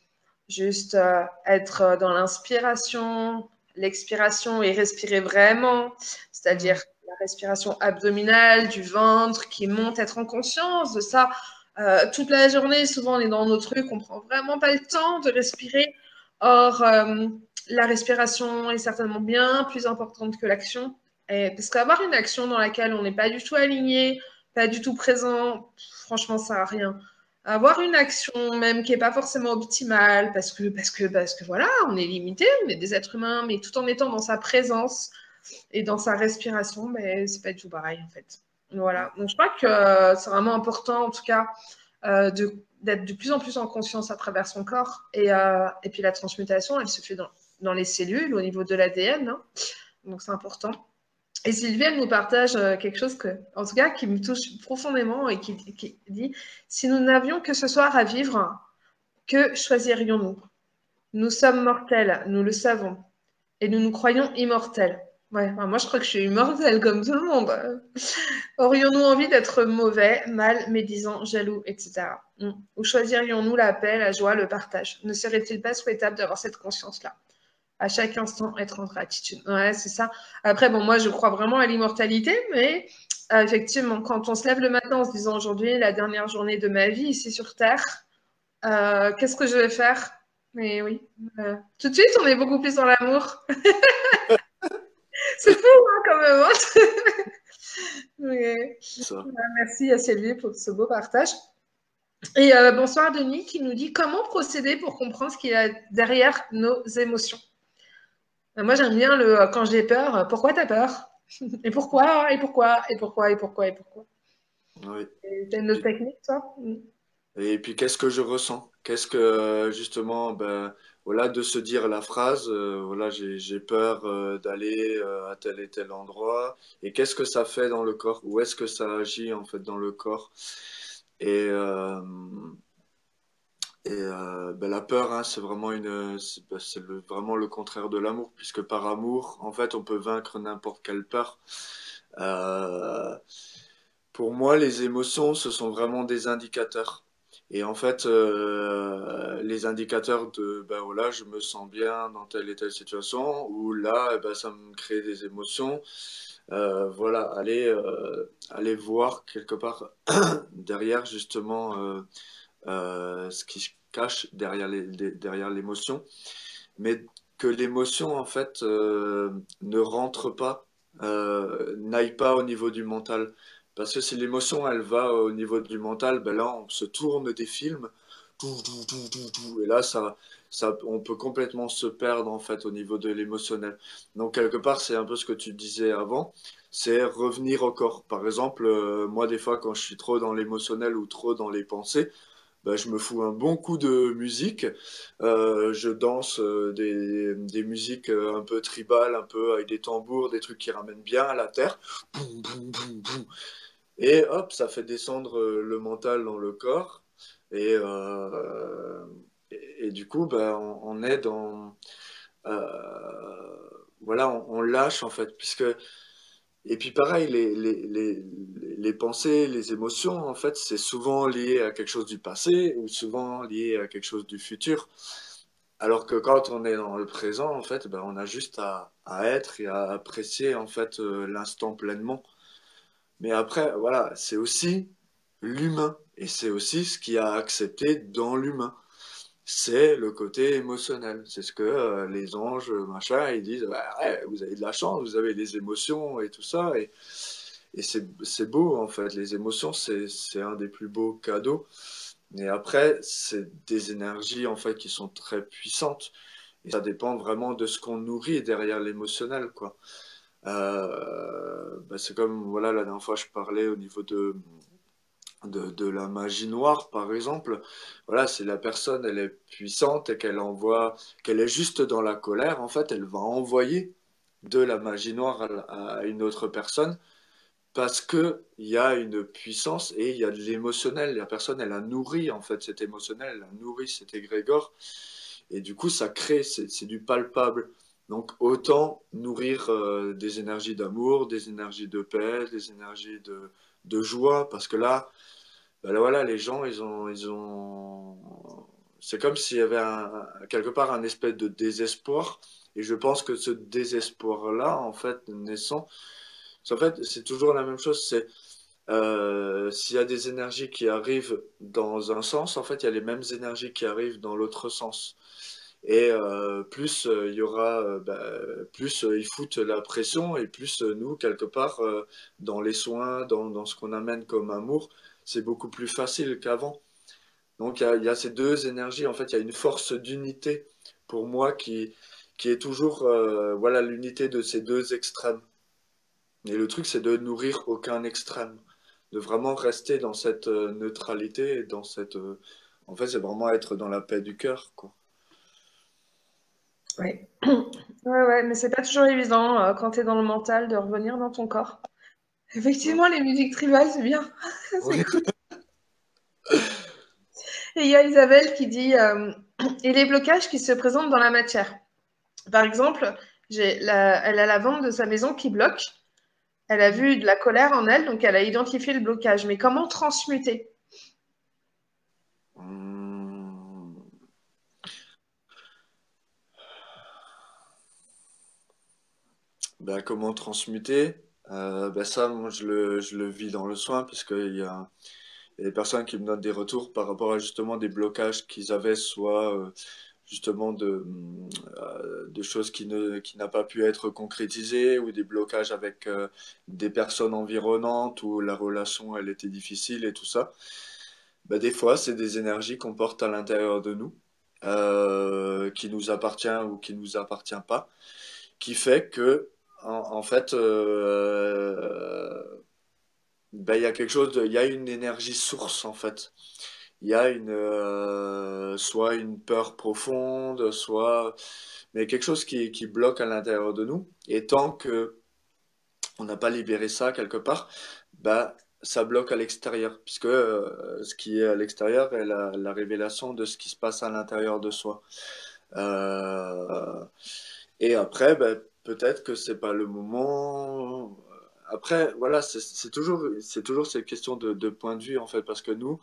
juste être dans l'inspiration, l'expiration et respirer vraiment, c'est-à-dire la respiration abdominale, du ventre qui monte, être en conscience de ça. Toute la journée, souvent on est dans nos trucs, on prend vraiment pas le temps de respirer. Or, la respiration est certainement bien plus importante que l'action. Parce qu'avoir une action dans laquelle on n'est pas du tout aligné, pas du tout présent, franchement, ça n'a rien. Avoir une action même qui n'est pas forcément optimale, parce que voilà, on est limité, on est des êtres humains, mais tout en étant dans sa présence et dans sa respiration, mais c'est pas du tout pareil en fait. Voilà. Donc je crois que c'est vraiment important, en tout cas, d'être de plus en plus en conscience à travers son corps. Et puis la transmutation, elle se fait dans les cellules, au niveau de l'ADN. Hein. Donc c'est important. Et Sylvie, elle nous partage quelque chose en tout cas, qui me touche profondément et qui dit si nous n'avions que ce soir à vivre, que choisirions-nous? Nous sommes mortels, nous le savons, et nous nous croyons immortels. Ouais, enfin, moi je crois que je suis immortelle comme tout le monde. Aurions-nous envie d'être mauvais, mal, médisants, jaloux, etc. Ou choisirions-nous la paix, la joie, le partage? Ne serait-il pas souhaitable d'avoir cette conscience-là? À chaque instant, être en gratitude. Ouais, c'est ça. Après, bon, moi, je crois vraiment à l'immortalité, mais effectivement, quand on se lève le matin en se disant aujourd'hui, la dernière journée de ma vie ici sur Terre, qu'est-ce que je vais faire? Mais oui, tout de suite, on est beaucoup plus dans l'amour. C'est fou, hein, quand même. Hein. Okay. Merci à Sylvie pour ce beau partage. Et bonsoir Denis qui nous dit comment procéder pour comprendre ce qu'il y a derrière nos émotions. Moi j'aime bien le quand j'ai peur, pourquoi t'as peur? Et pourquoi? Et pourquoi? Et pourquoi? Et pourquoi? Et pourquoi? Oui. T'as une autre technique, toi? Et puis qu'est-ce que je ressens? Qu'est-ce que justement, ben voilà, de se dire la phrase, voilà, j'ai peur d'aller à tel et tel endroit. Et qu'est-ce que ça fait dans le corps? Où est-ce que ça agit en fait dans le corps? Et, euh, ben, la peur, hein, c'est vraiment vraiment le contraire de l'amour, puisque par amour, en fait, on peut vaincre n'importe quelle peur. Euh, pour moi, les émotions, ce sont vraiment des indicateurs. Et en fait, les indicateurs de, ben voilà, je me sens bien dans telle et telle situation, ou là, eh ben, ça me crée des émotions. Voilà, aller voir quelque part derrière justement ce qui se cache derrière l'émotion, mais que l'émotion en fait ne rentre pas, n'aille pas au niveau du mental. Parce que si l'émotion elle va au niveau du mental, ben là on se tourne des films, et là on peut complètement se perdre en fait au niveau de l'émotionnel. Donc quelque part c'est un peu ce que tu disais avant, c'est revenir au corps. Par exemple, moi des fois quand je suis trop dans l'émotionnel ou trop dans les pensées, bah, je me fous un bon coup de musique. Je danse des musiques un peu tribales, un peu avec des tambours, des trucs qui ramènent bien à la terre. Boum, boum, boum, boum. Et hop, ça fait descendre le mental dans le corps. Et, euh, et du coup, bah, on est dans... voilà, on lâche en fait, puisque et puis pareil, les pensées, les émotions, en fait, c'est souvent lié à quelque chose du passé ou souvent lié à quelque chose du futur. Alors que quand on est dans le présent, en fait, ben, on a juste à être et à apprécier en fait l'instant pleinement. Mais après, voilà, c'est aussi l'humain et c'est aussi ce qu'il y a à accepter dans l'humain. c'est le côté émotionnel. C'est ce que les anges, machin, ils disent, bah, ouais, vous avez de la chance, vous avez des émotions et tout ça. Et c'est beau, en fait. Les émotions, c'est un des plus beaux cadeaux. Et après, c'est des énergies, en fait, qui sont très puissantes. Et ça dépend vraiment de ce qu'on nourrit derrière l'émotionnel, quoi. Bah, c'est comme, voilà, la dernière fois, je parlais au niveau de la magie noire, par exemple. Voilà, si la personne, elle est puissante et qu'elle est juste dans la colère, en fait, elle va envoyer de la magie noire à une autre personne parce que il y a une puissance et il y a de l'émotionnel. La personne, elle a nourri, en fait, cet émotionnel, elle a nourri cet égrégore. Et du coup, ça crée, c'est du palpable. Donc, autant nourrir des énergies d'amour, des énergies de paix, des énergies de joie, parce que là, voilà, les gens, c'est comme s'il y avait quelque part un espèce de désespoir. Et je pense que ce désespoir-là, en fait, naissant, en fait, c'est toujours la même chose. C'est s'il y a des énergies qui arrivent dans un sens, en fait, il y a les mêmes énergies qui arrivent dans l'autre sens. Et plus il y aura, plus ils foutent la pression et plus nous, quelque part, dans les soins, dans ce qu'on amène comme amour, c'est beaucoup plus facile qu'avant. Donc il y a ces deux énergies, en fait, il y a une force d'unité pour moi qui est toujours voilà, l'unité de ces deux extrêmes. Et le truc, c'est de nourrir aucun extrême, de vraiment rester dans cette neutralité, et dans cette... en fait, c'est vraiment être dans la paix du cœur, quoi. Ouais. Ouais, ouais, mais c'est pas toujours évident quand tu es dans le mental de revenir dans ton corps. Mm. Effectivement, les musiques tribales, c'est bien. C'est Oui. cool. Et il y a Isabelle qui dit et les blocages qui se présentent dans la matière. Par exemple, elle a la vente de sa maison qui bloque. Elle a vu de la colère en elle, donc elle a identifié le blocage. Mais comment transmuter? Hmm. Ben, comment transmuter? Ben ça, moi, je le vis dans le soin, parce il y a des personnes qui me donnent des retours par rapport à justement des blocages qu'ils avaient, soit justement de choses qui n'a pas pu être concrétisées, ou des blocages avec des personnes environnantes où la relation, elle était difficile et tout ça. Ben, des fois, c'est des énergies qu'on porte à l'intérieur de nous, qui nous appartient ou qui nous appartient pas, qui fait que, en fait, ben, il y a il y a une énergie source, en fait. Il y a soit une peur profonde, mais quelque chose qui bloque à l'intérieur de nous. Et tant que on n'a pas libéré ça quelque part, bah, ça bloque à l'extérieur, puisque ce qui est à l'extérieur est la révélation de ce qui se passe à l'intérieur de soi. Euh, et après, bah, peut-être que c'est pas le moment. Après, voilà, c'est toujours cette question de point de vue, en fait, parce que nous,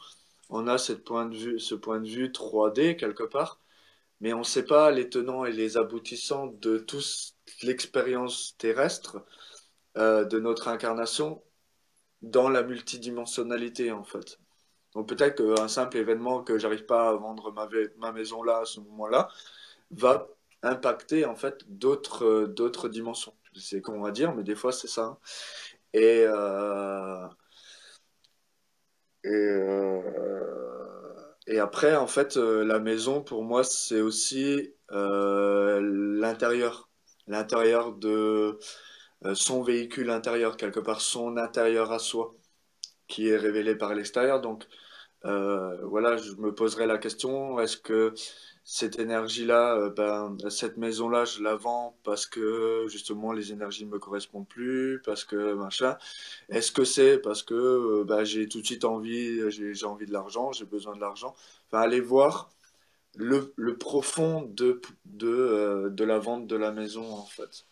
on a ce point de vue 3D quelque part, mais on ne sait pas les tenants et les aboutissants de toute l'expérience terrestre, de notre incarnation dans la multidimensionnalité, en fait. Donc peut-être qu'un simple événement que j'arrive pas à vendre ma maison là à ce moment-là va impacter en fait d'autres dimensions. C'est con à dire, mais des fois c'est ça, hein. Et, et après, en fait, la maison, pour moi, c'est aussi l'intérieur. L'intérieur de son véhicule intérieur, quelque part, son intérieur à soi, qui est révélé par l'extérieur. Donc, voilà, je me poserais la question, est-ce que cette énergie-là, cette maison-là, je la vends parce que justement les énergies ne me correspondent plus, parce que machin. Est-ce que c'est parce que j'ai tout de suite envie, j'ai envie de l'argent, j'ai besoin de l'argent. Enfin, aller voir le profond de la vente de la maison, en fait.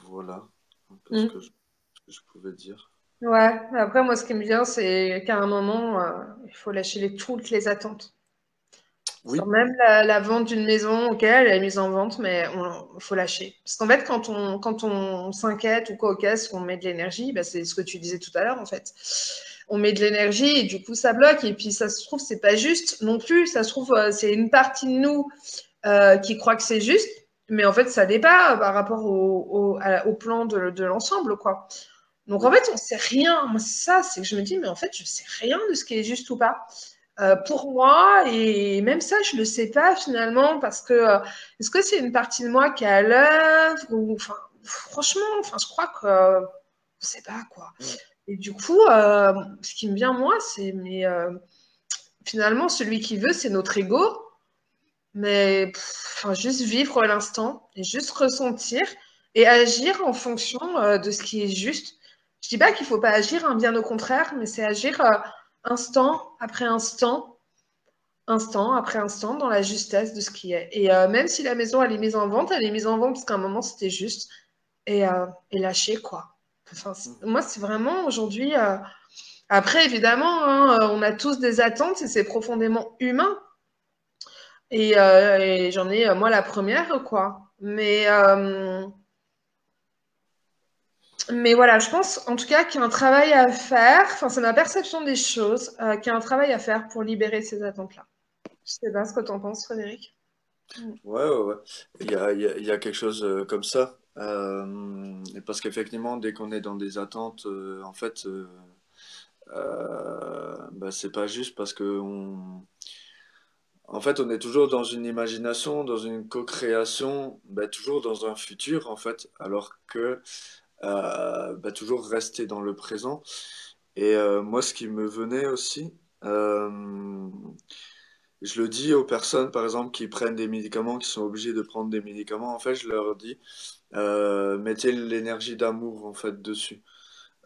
Voilà un peu Mm. ce que je pouvais dire. Ouais, après, moi, ce qui me vient, c'est qu'à un moment, il faut lâcher toutes les attentes. Sur Oui, même la vente d'une maison, ok, elle est mise en vente, mais il faut lâcher. Parce qu'en fait, quand on s'inquiète ou quoi, ok, est-ce qu'on met de l'énergie, bah, c'est ce que tu disais tout à l'heure, en fait. on met de l'énergie et du coup ça bloque. Et puis ça se trouve, c'est pas juste non plus. Ça se trouve, c'est une partie de nous qui croit que c'est juste, mais en fait ça l'est pas par rapport au plan de l'ensemble, quoi. Donc en Oui. fait, on sait rien. Moi, c'est ça, c'est que je me dis, mais en fait, je sais rien de ce qui est juste ou pas. Pour moi, et même ça, je le sais pas finalement, parce que est-ce que c'est une partie de moi qui est à l'œuvre ou, enfin, franchement, enfin, je crois que je sais pas quoi. Mm. Et du coup, ce qui me vient moi, c'est mais finalement, celui qui veut, c'est notre ego, mais enfin, juste vivre l'instant et juste ressentir et agir en fonction de ce qui est juste. Je dis pas qu'il faut pas agir, hein, bien au contraire, mais c'est agir instant après instant, instant après instant, dans la justesse de ce qui est. Et même si la maison elle est mise en vente, elle est mise en vente parce qu'à un moment c'était juste et lâcher quoi. Enfin, Mm. moi c'est vraiment aujourd'hui. Après évidemment, hein, on a tous des attentes et c'est profondément humain. Et j'en ai, moi, la première, quoi. Mais voilà, je pense en tout cas qu'il y a un travail à faire, enfin, c'est ma perception des choses, qu'il y a un travail à faire pour libérer ces attentes-là. Je sais pas ce que tu en penses, Frédéric. Ouais, ouais, ouais. Il y a quelque chose comme ça. Et parce qu'effectivement, dès qu'on est dans des attentes, en fait, bah, c'est pas juste parce que en fait, on est toujours dans une imagination, dans une co-création, bah, toujours dans un futur, en fait, alors que bah, toujours rester dans le présent. Et moi, ce qui me venait aussi, euh, je le dis aux personnes, par exemple, qui prennent des médicaments, qui sont obligés de prendre des médicaments, en fait, je leur dis, mettez l'énergie d'amour, en fait, dessus.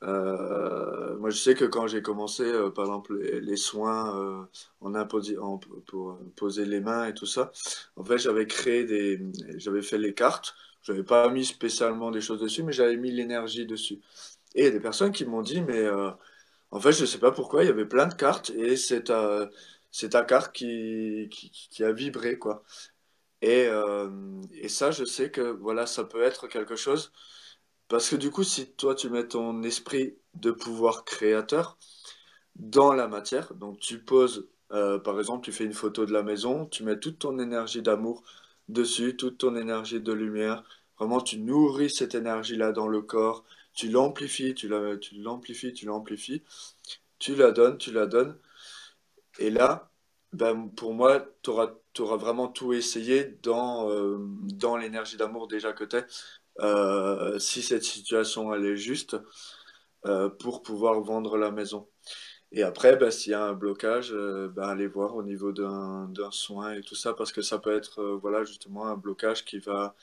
Moi, je sais que quand j'ai commencé, par exemple, les soins pour poser les mains et tout ça, en fait, j'avais fait les cartes. J'avais pas mis spécialement des choses dessus, mais j'avais mis l'énergie dessus. Et il y a des personnes qui m'ont dit, mais en fait, je sais pas pourquoi, il y avait plein de cartes et c'est ta carte qui a vibré, quoi. Et ça, je sais que voilà, ça peut être quelque chose. Parce que du coup, si toi, tu mets ton esprit de pouvoir créateur dans la matière, donc tu poses, par exemple, tu fais une photo de la maison, tu mets toute ton énergie d'amour dessus, toute ton énergie de lumière, vraiment, tu nourris cette énergie-là dans le corps, tu l'amplifies, tu l'amplifies, tu l'amplifies, tu la donnes, et là, ben, pour moi, tu auras vraiment tout essayé dans l'énergie d'amour déjà que tu es, si cette situation elle est juste, pour pouvoir vendre la maison. Et après, ben, s'il y a un blocage, ben, allez voir au niveau d'un soin et tout ça, parce que ça peut être voilà, justement un blocage qui va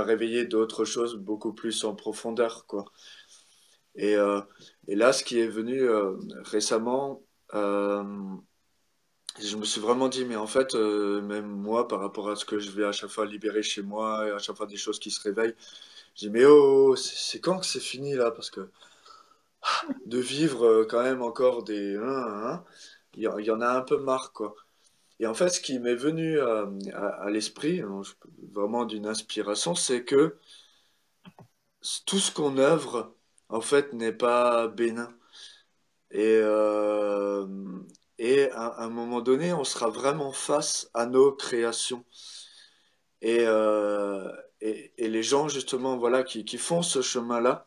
réveiller d'autres choses beaucoup plus en profondeur, quoi. Et, euh, et là, ce qui est venu récemment, euh, je me suis vraiment dit, mais en fait, même moi, par rapport à ce que je vais à chaque fois libérer chez moi, et à chaque fois des choses qui se réveillent, je dis, mais oh, c'est quand que c'est fini là? Parce que de vivre quand même encore des il y en a un peu marre, quoi. Et en fait, ce qui m'est venu à l'esprit, hein, vraiment d'une inspiration, c'est que tout ce qu'on œuvre, en fait, n'est pas bénin. Et, euh, et à un moment donné, on sera vraiment face à nos créations. Et, euh, et les gens, justement, voilà, qui font ce chemin-là,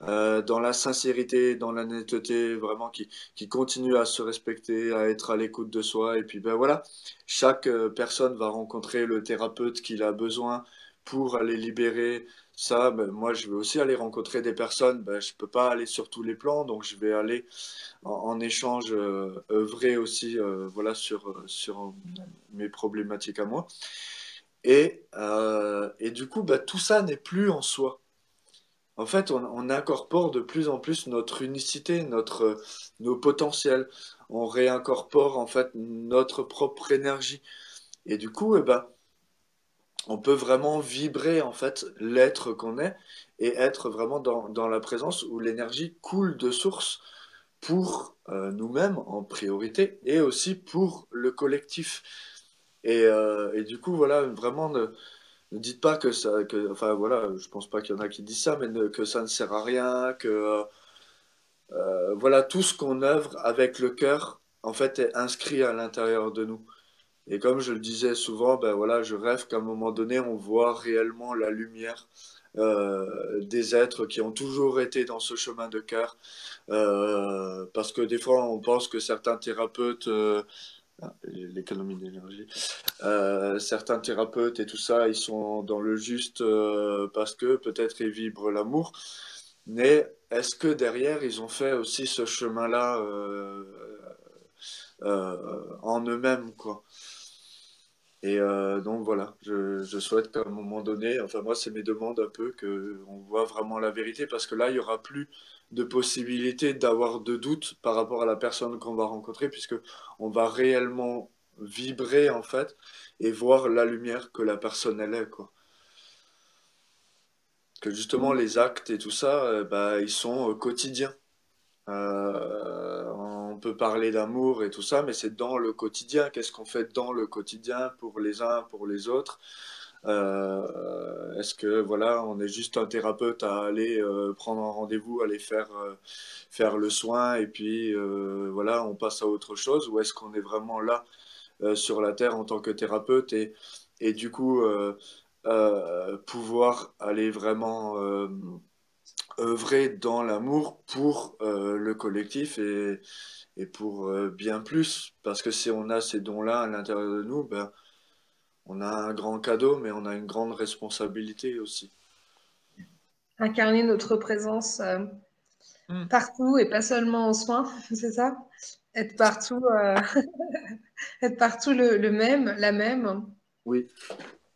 dans la sincérité, dans la netteté, vraiment qui continue à se respecter, à être à l'écoute de soi. Et puis ben voilà, chaque personne va rencontrer le thérapeute qu'il a besoin pour aller libérer ça. Ben, moi, je vais aussi aller rencontrer des personnes. Ben, je peux pas aller sur tous les plans, donc je vais aller en échange œuvrer aussi voilà sur mes problématiques à moi. Et du coup, ben, tout ça n'est plus en soi. En fait, on incorpore de plus en plus notre unicité, nos potentiels. On réincorpore en fait notre propre énergie. Et du coup, eh ben, on peut vraiment vibrer en fait l'être qu'on est et être vraiment dans la présence où l'énergie coule de source pour nous-mêmes en priorité et aussi pour le collectif. Et du coup, voilà, vraiment, ne dites pas enfin voilà, je pense pas qu'il y en a qui disent ça, mais que ça ne sert à rien, que voilà, tout ce qu'on œuvre avec le cœur, en fait, est inscrit à l'intérieur de nous. Et comme je le disais souvent, ben voilà, je rêve qu'à un moment donné, on voit réellement la lumière des êtres qui ont toujours été dans ce chemin de cœur. Parce que des fois, on pense que certains thérapeutes, l'économie d'énergie, certains thérapeutes et tout ça, ils sont dans le juste parce que peut-être ils vibrent l'amour. Mais est-ce que derrière, ils ont fait aussi ce chemin-là en eux-mêmes, quoi? Et donc voilà, je souhaite qu'à un moment donné, enfin moi c'est mes demandes un peu, qu'on voit vraiment la vérité, parce que là il y aura plus de possibilité d'avoir de doute par rapport à la personne qu'on va rencontrer, puisque on va réellement vibrer en fait et voir la lumière que la personne elle est, quoi. Que justement les actes et tout ça, bah, ils sont quotidiens. On peut parler d'amour et tout ça, mais c'est dans le quotidien. Qu'est-ce qu'on fait dans le quotidien pour les uns, pour les autres? Est-ce que voilà, on est juste un thérapeute à aller prendre un rendez-vous, aller faire le soin et puis voilà, on passe à autre chose, ou est-ce qu'on est vraiment là sur la terre en tant que thérapeute et du coup pouvoir aller vraiment œuvrer dans l'amour pour le collectif et pour bien plus, parce que si on a ces dons-là à l'intérieur de nous, ben on a un grand cadeau, mais on a une grande responsabilité aussi. Incarner notre présence Mm. partout et pas seulement en soins, c'est ça? Être partout, être partout le même, la même, Oui,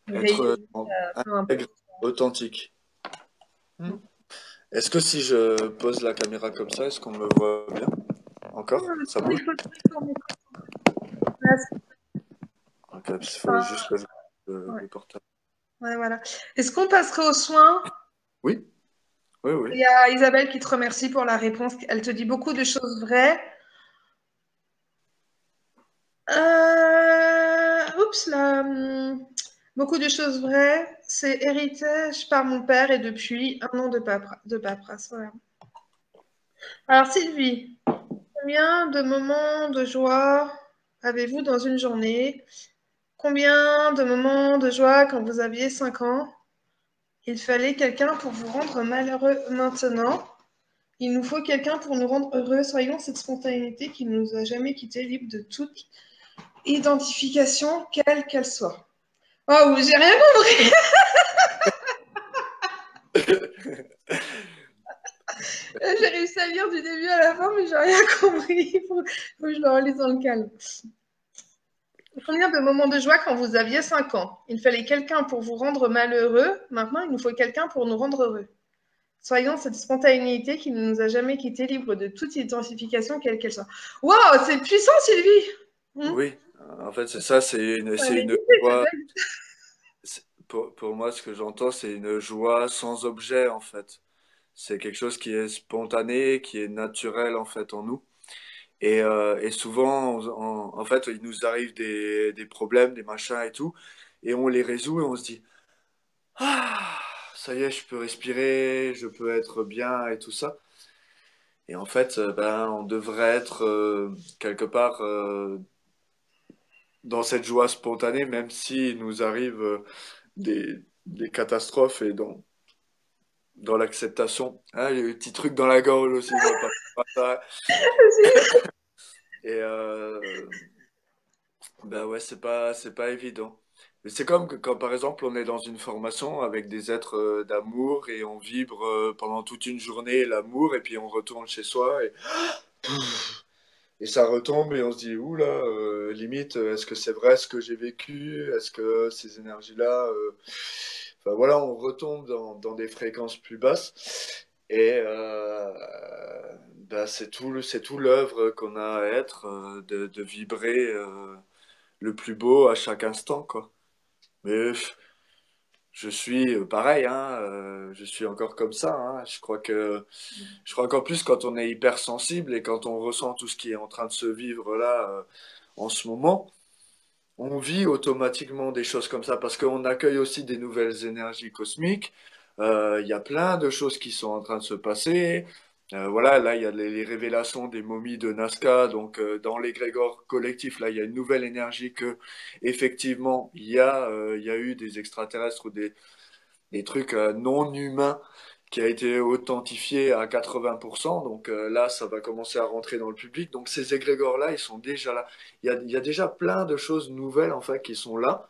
être rayonner, peu intègre, importe. authentique. Mm. Est-ce que si je pose la caméra comme ça, est-ce qu'on me voit bien? Encore? Ça bouge? Il faut tourner en place. Ok, il fallait juste Enfin, que je le ouais, portable. ouais, voilà. Est-ce qu'on passerait aux soins? Oui, oui, oui. Il y a Isabelle qui te remercie pour la réponse. Elle te dit beaucoup de choses vraies. Oups là. Beaucoup de choses vraies. C'est héritage par mon père et depuis un an de paperasse. Voilà. Alors Sylvie, combien de moments de joie avez-vous dans une journée? Combien de moments de joie quand vous aviez 5 ans? Il fallait quelqu'un pour vous rendre malheureux maintenant. Il nous faut quelqu'un pour nous rendre heureux. Soyons cette spontanéité qui ne nous a jamais quittés, libre de toute identification, quelle qu'elle soit. Oh, j'ai rien compris. J'ai réussi à lire du début à la fin, mais j'ai rien compris. Faut que je le relise dans le calme. Combien de moments de joie quand vous aviez 5 ans? Il fallait quelqu'un pour vous rendre malheureux. Maintenant, il nous faut quelqu'un pour nous rendre heureux. Soyons cette spontanéité qui ne nous a jamais quittés, libre de toute identification, quelle qu'elle soit. Waouh, c'est puissant, Sylvie. Oui, en fait, c'est ça, Ouais, c'est mais une joie. Pour moi, ce que j'entends, c'est une joie sans objet, en fait. C'est quelque chose qui est spontané, qui est naturel, en fait, en nous. Et souvent, en fait, il nous arrive des problèmes, des machins et tout, et on les résout et on se dit, ah, ça y est, je peux respirer, je peux être bien et tout ça. Et en fait, ben, on devrait être quelque part dans cette joie spontanée, même s'il nous arrive des catastrophes et dans l'acceptation. Ah, il y a eu un petit truc dans la gorge aussi, j'en parle pas. Ça. Et ben ouais, c'est pas évident. Mais c'est comme que quand par exemple on est dans une formation avec des êtres d'amour et on vibre pendant toute une journée l'amour et puis on retourne chez soi et ça retombe et on se dit oula limite est-ce que c'est vrai ce que j'ai vécu? Est-ce que ces énergies-là enfin voilà, on retombe dans des fréquences plus basses et ben, c'est tout l'œuvre qu'on a à être de vibrer le plus beau à chaque instant quoi. Mais je suis pareil hein, je suis encore comme ça hein. Je crois qu'en plus quand on est hypersensible et quand on ressent tout ce qui est en train de se vivre là en ce moment, on vit automatiquement des choses comme ça parce qu'on accueille aussi des nouvelles énergies cosmiques. Il y a plein de choses qui sont en train de se passer. Voilà, là, il y a les révélations des momies de Nazca. Donc, dans l'égrégore collectif, là, il y a une nouvelle énergie que, effectivement, il y a eu des extraterrestres ou des trucs non humains qui a été authentifié à 80%. Donc là, ça va commencer à rentrer dans le public. Donc ces égrégores-là, ils sont déjà là. Il y a déjà plein de choses nouvelles, en fait, qui sont là.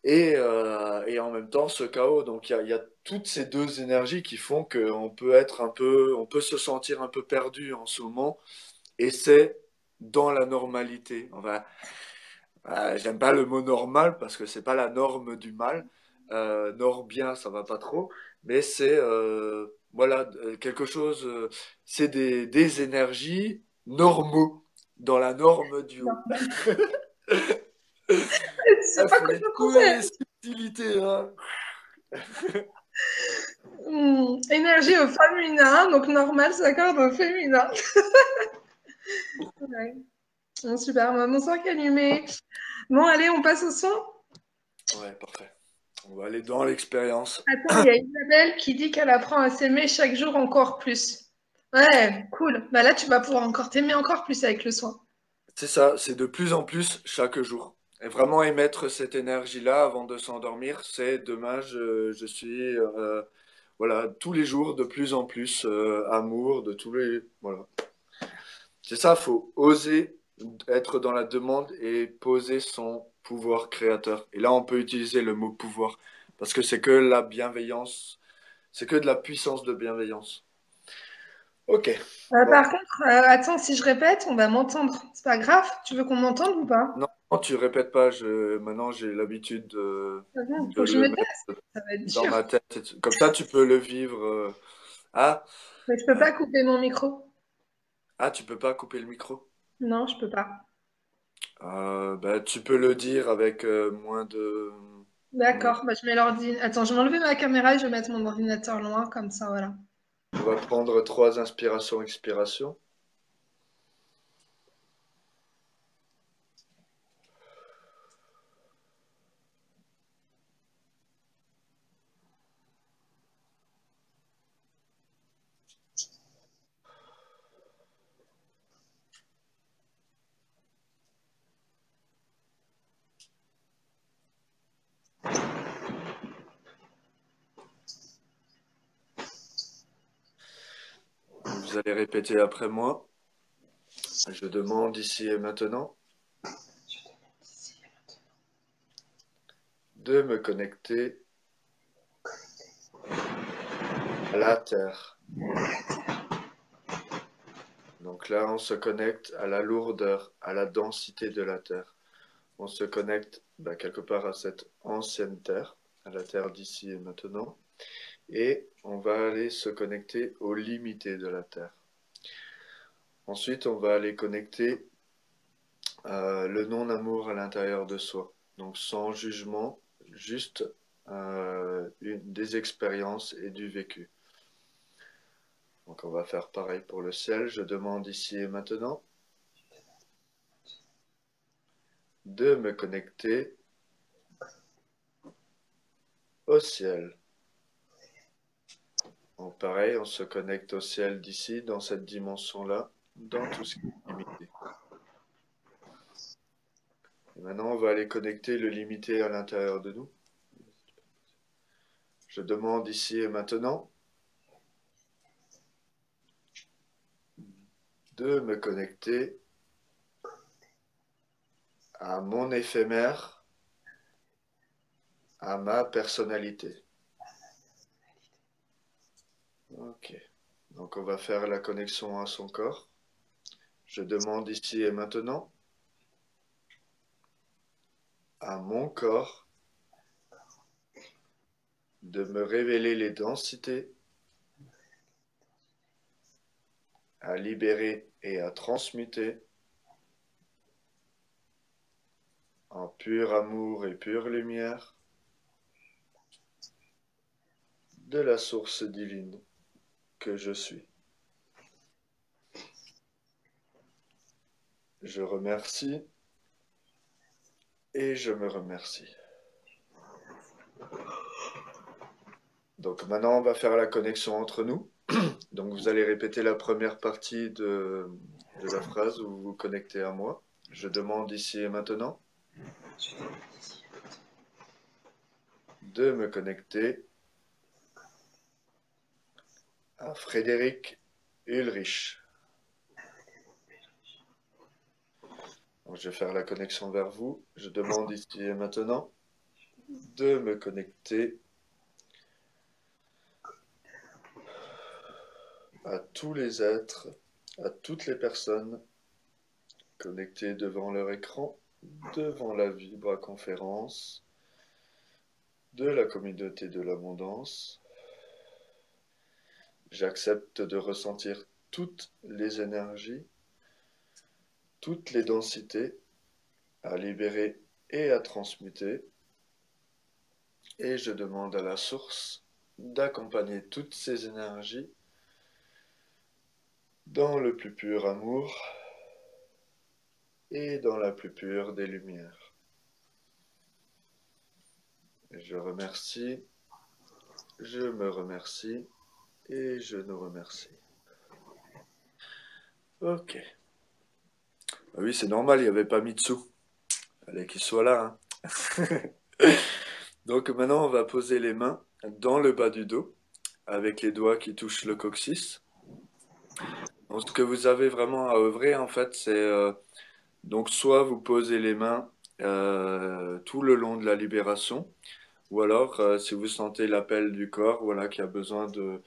Et en même temps, ce chaos. Donc il y a toutes ces deux énergies qui font qu'on peut être un peu, on peut se sentir un peu perdu en ce moment. Et c'est dans la normalité. Enfin, j'aime pas le mot normal parce que c'est pas la norme du mal. Nord bien, ça va pas trop, mais c'est voilà quelque chose. C'est des énergies normaux dans la norme du haut. C'est pas Bref, comme les, le toutes les français. subtilités, hein. Énergie au féminin, donc normal s'accorde au féminin. Ouais. Bon, super, mon sang est allumé. Bon, allez, on passe au son. Ouais, parfait. On va aller dans l'expérience. Attends, il y a Isabelle qui dit qu'elle apprend à s'aimer chaque jour encore plus. Ouais, cool. Bah là, tu vas pouvoir encore t'aimer encore plus avec le soin. C'est ça, c'est de plus en plus chaque jour. Et vraiment émettre cette énergie-là avant de s'endormir, c'est demain, je suis voilà, tous les jours de plus en plus amour, de tous les. Voilà. C'est ça, faut oser être dans la demande et poser son pouvoir créateur. Et là, on peut utiliser le mot pouvoir, parce que c'est que la bienveillance, c'est que de la puissance de bienveillance. Ok, bon. Par contre, attends, si je répète, on va m'entendre. C'est pas grave? Tu veux qu'on m'entende ou pas? Non, tu répètes pas, maintenant j'ai l'habitude Ah bon, de faut que je le me mettre taise. Ça va être dans dur. ma tête. Comme ça, tu peux le vivre. Ah, Mais je peux euh, pas couper mon micro. tu peux pas couper le micro. Non, je peux pas. Bah, tu peux le dire avec moins de. Ouais. D'accord, bah, je mets l'ordi. Attends, je vais enlever ma caméra et je vais mettre mon ordinateur loin, comme ça, voilà. On va prendre trois inspirations, expirations. Vous allez répéter après moi. Je demande ici et maintenant de me connecter à la Terre. Donc là, on se connecte à la lourdeur, à la densité de la Terre. On se connecte bah, quelque part à cette ancienne Terre, à la Terre d'ici et maintenant. Et on va aller se connecter aux limités de la Terre. Ensuite, on va aller connecter le non-amour à l'intérieur de soi. Donc sans jugement, juste des expériences et du vécu. Donc on va faire pareil pour le ciel. Je demande ici et maintenant de me connecter au ciel. Donc pareil, on se connecte au ciel d'ici, dans cette dimension-là, dans tout ce qui est limité. Et maintenant, on va aller connecter le limité à l'intérieur de nous. Je demande ici et maintenant de me connecter à mon éphémère, à ma personnalité. Ok. Donc on va faire la connexion à son corps. Je demande ici et maintenant à mon corps de me révéler les densités, à libérer et à transmuter en pur amour et pure lumière de la source divine que je suis. Je remercie et je me remercie. Donc maintenant, on va faire la connexion entre nous. Donc vous allez répéter la première partie de la phrase où vous vous connectez à moi. Je demande ici et maintenant de me connecter à Frédéric Ulrich. Donc, je vais faire la connexion vers vous. Je demande ici et maintenant de me connecter à tous les êtres, à toutes les personnes connectées devant leur écran, devant la vibra-conférence de la communauté de l'abondance. J'accepte de ressentir toutes les énergies, toutes les densités à libérer et à transmuter. Et je demande à la source d'accompagner toutes ces énergies dans le plus pur amour et dans la plus pure des lumières. Je remercie, je me remercie et je nous remercie. Ok. Ah oui, c'est normal, il n'y avait pas Mitsu. Fallait qu'il soit là, hein. Donc maintenant, on va poser les mains dans le bas du dos, avec les doigts qui touchent le coccyx. Donc, ce que vous avez vraiment à œuvrer, en fait, c'est donc soit vous posez les mains tout le long de la libération, ou alors si vous sentez l'appel du corps, voilà, qui a besoin de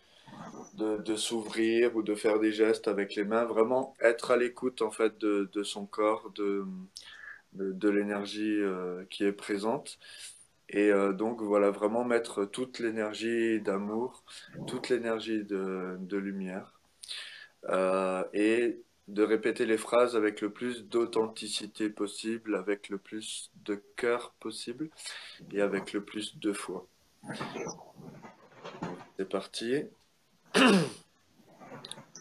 s'ouvrir ou de faire des gestes avec les mains, vraiment être à l'écoute en fait de son corps, de l'énergie qui est présente. Et donc voilà, vraiment mettre toute l'énergie d'amour, toute l'énergie de lumière, et de répéter les phrases avec le plus d'authenticité possible, avec le plus de cœur possible et avec le plus de foi. C'est parti.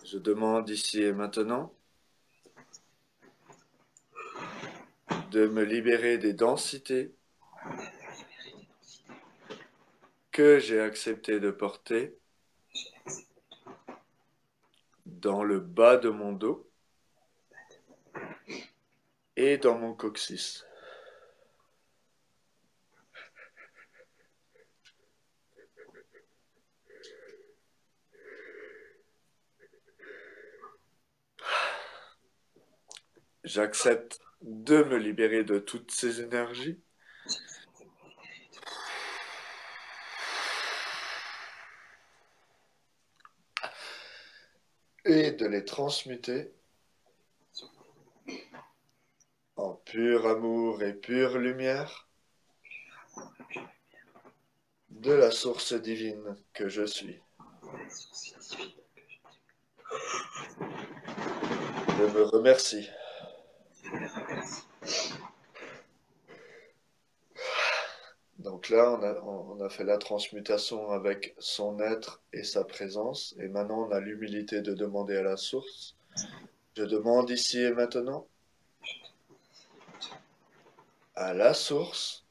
Je demande ici et maintenant de me libérer des densités que j'ai accepté de porter dans le bas de mon dos et dans mon coccyx. J'accepte de me libérer de toutes ces énergies et de les transmuter en pur amour et pure lumière de la source divine que je suis. Je me remercie. Donc là, on a fait la transmutation avec son être et sa présence. Et maintenant, on a l'humilité de demander à la source. Je demande ici et maintenant à la source,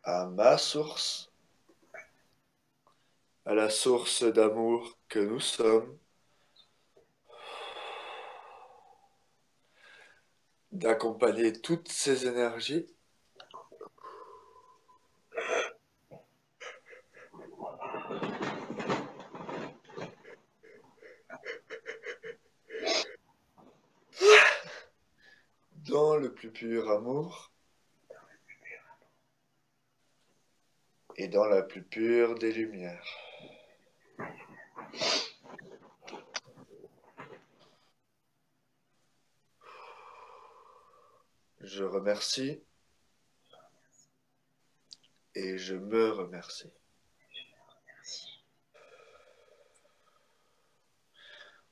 à ma source, à la source d'amour que nous sommes, d'accompagner toutes ces énergies dans le plus pur amour et dans la plus pure des lumières. Je remercie et je me remercie.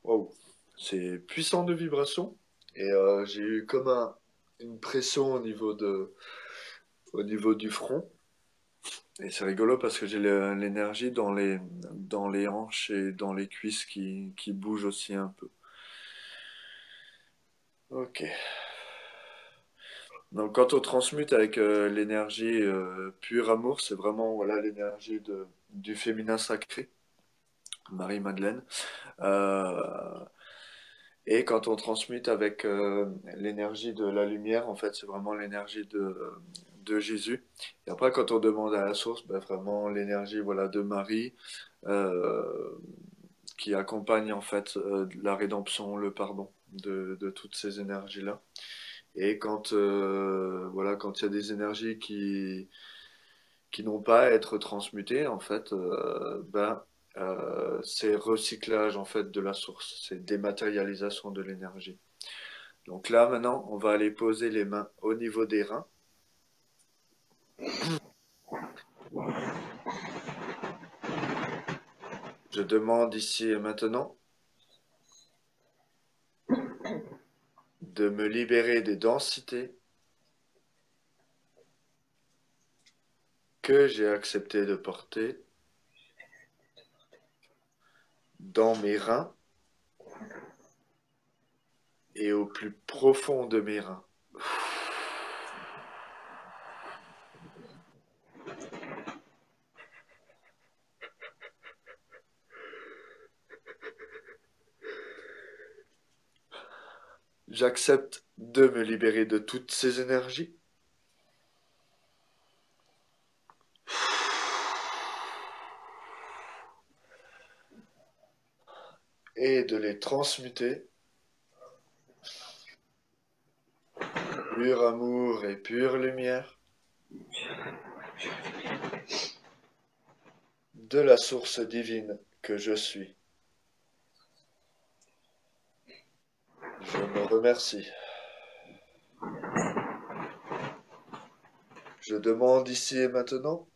Wow, c'est puissant de vibration. Et j'ai eu comme une pression au niveau du front. Et c'est rigolo parce que j'ai l'énergie dans les hanches et dans les cuisses qui bougent aussi un peu. Ok. Donc quand on transmute avec l'énergie pure amour, c'est vraiment voilà l'énergie du féminin sacré. Marie-Madeleine. Euh, et quand on transmute avec l'énergie de la lumière, en fait, c'est vraiment l'énergie de Jésus. Et après, quand on demande à la source, ben, vraiment l'énergie voilà, de Marie, euh, qui accompagne en fait la rédemption, le pardon de toutes ces énergies-là. Et quand voilà, quand il y a des énergies qui n'ont pas à être transmutées, en fait, c'est recyclage en fait de la source, c'est dématérialisation de l'énergie. Donc là, maintenant, on va aller poser les mains au niveau des reins. Je demande ici et maintenant de me libérer des densités que j'ai accepté de porter dans mes reins et au plus profond de mes reins. J'accepte de me libérer de toutes ces énergies et de les transmuter, pur amour et pure lumière, de la source divine que je suis. Je me remercie. Je demande ici et maintenant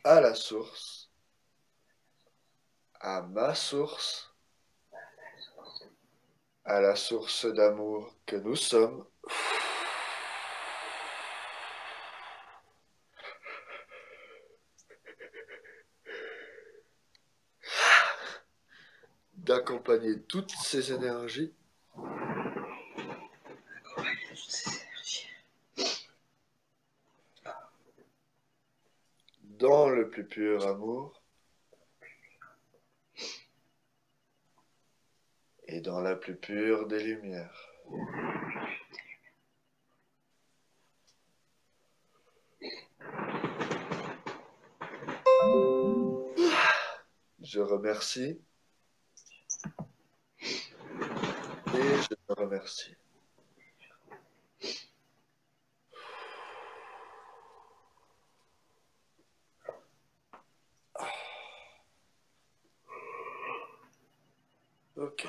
à la source, à ma source, à la source d'amour que nous sommes, d'accompagner toutes ces énergies dans le plus pur amour et dans la plus pure des lumières. Je remercie et je te remercie. Ok.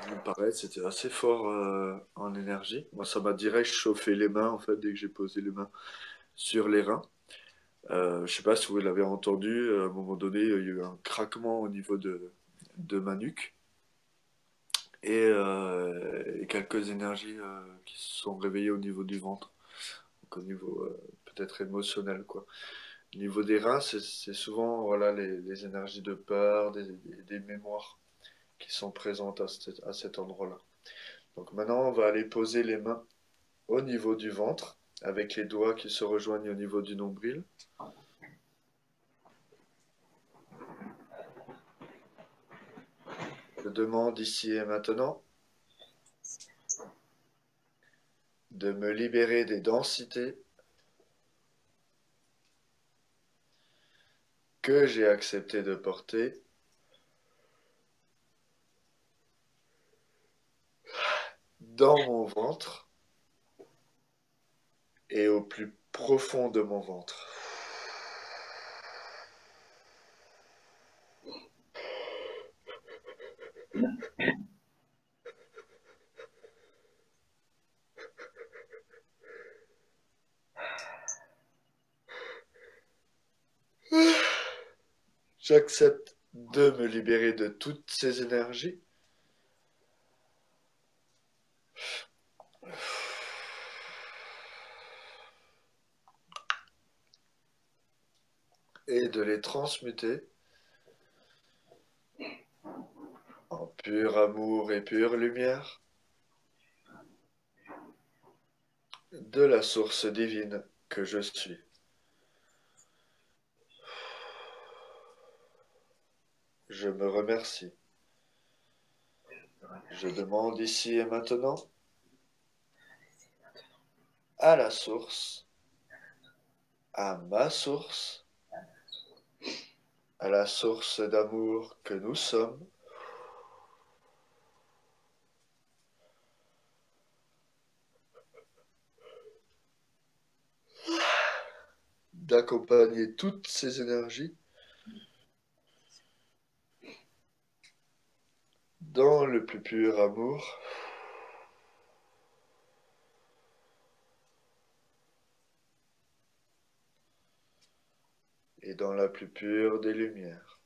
Il me paraît que c'était assez fort en énergie. Moi, ça m'a direct chauffé les mains, en fait, dès que j'ai posé les mains sur les reins. Je sais pas si vous l'avez entendu, à un moment donné, il y a eu un craquement au niveau de ma nuque et quelques énergies qui se sont réveillées au niveau du ventre, donc au niveau peut-être émotionnel, quoi. Au niveau des reins, c'est souvent voilà, les énergies de peur, des mémoires qui sont présentes à cet endroit-là. Donc maintenant, on va aller poser les mains au niveau du ventre, avec les doigts qui se rejoignent au niveau du nombril. Je demande ici et maintenant de me libérer des densités que j'ai accepté de porter dans mon ventre et au plus profond de mon ventre. J'accepte de me libérer de toutes ces énergies et de les transmuter en pur amour et pure lumière de la source divine que je suis. Je me remercie. Je demande ici et maintenant à la source, à ma source, à la source d'amour que nous sommes, d'accompagner toutes ces énergies dans le plus pur amour et dans la plus pure des lumières.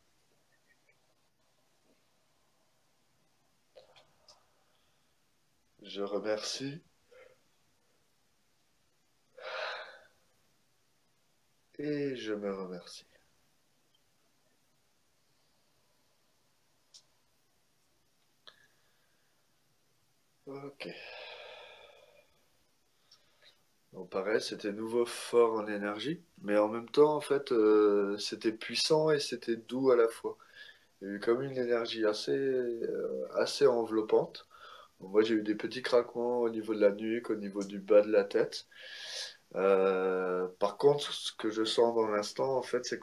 Je remercie et je me remercie. Ok. Donc pareil, c'était nouveau fort en énergie, mais en même temps, en fait, c'était puissant et c'était doux à la fois. Il y a eu comme une énergie assez enveloppante. Bon, moi, j'ai eu des petits craquements au niveau de la nuque, au niveau du bas de la tête. Par contre, ce que je sens dans l'instant, en fait, c'est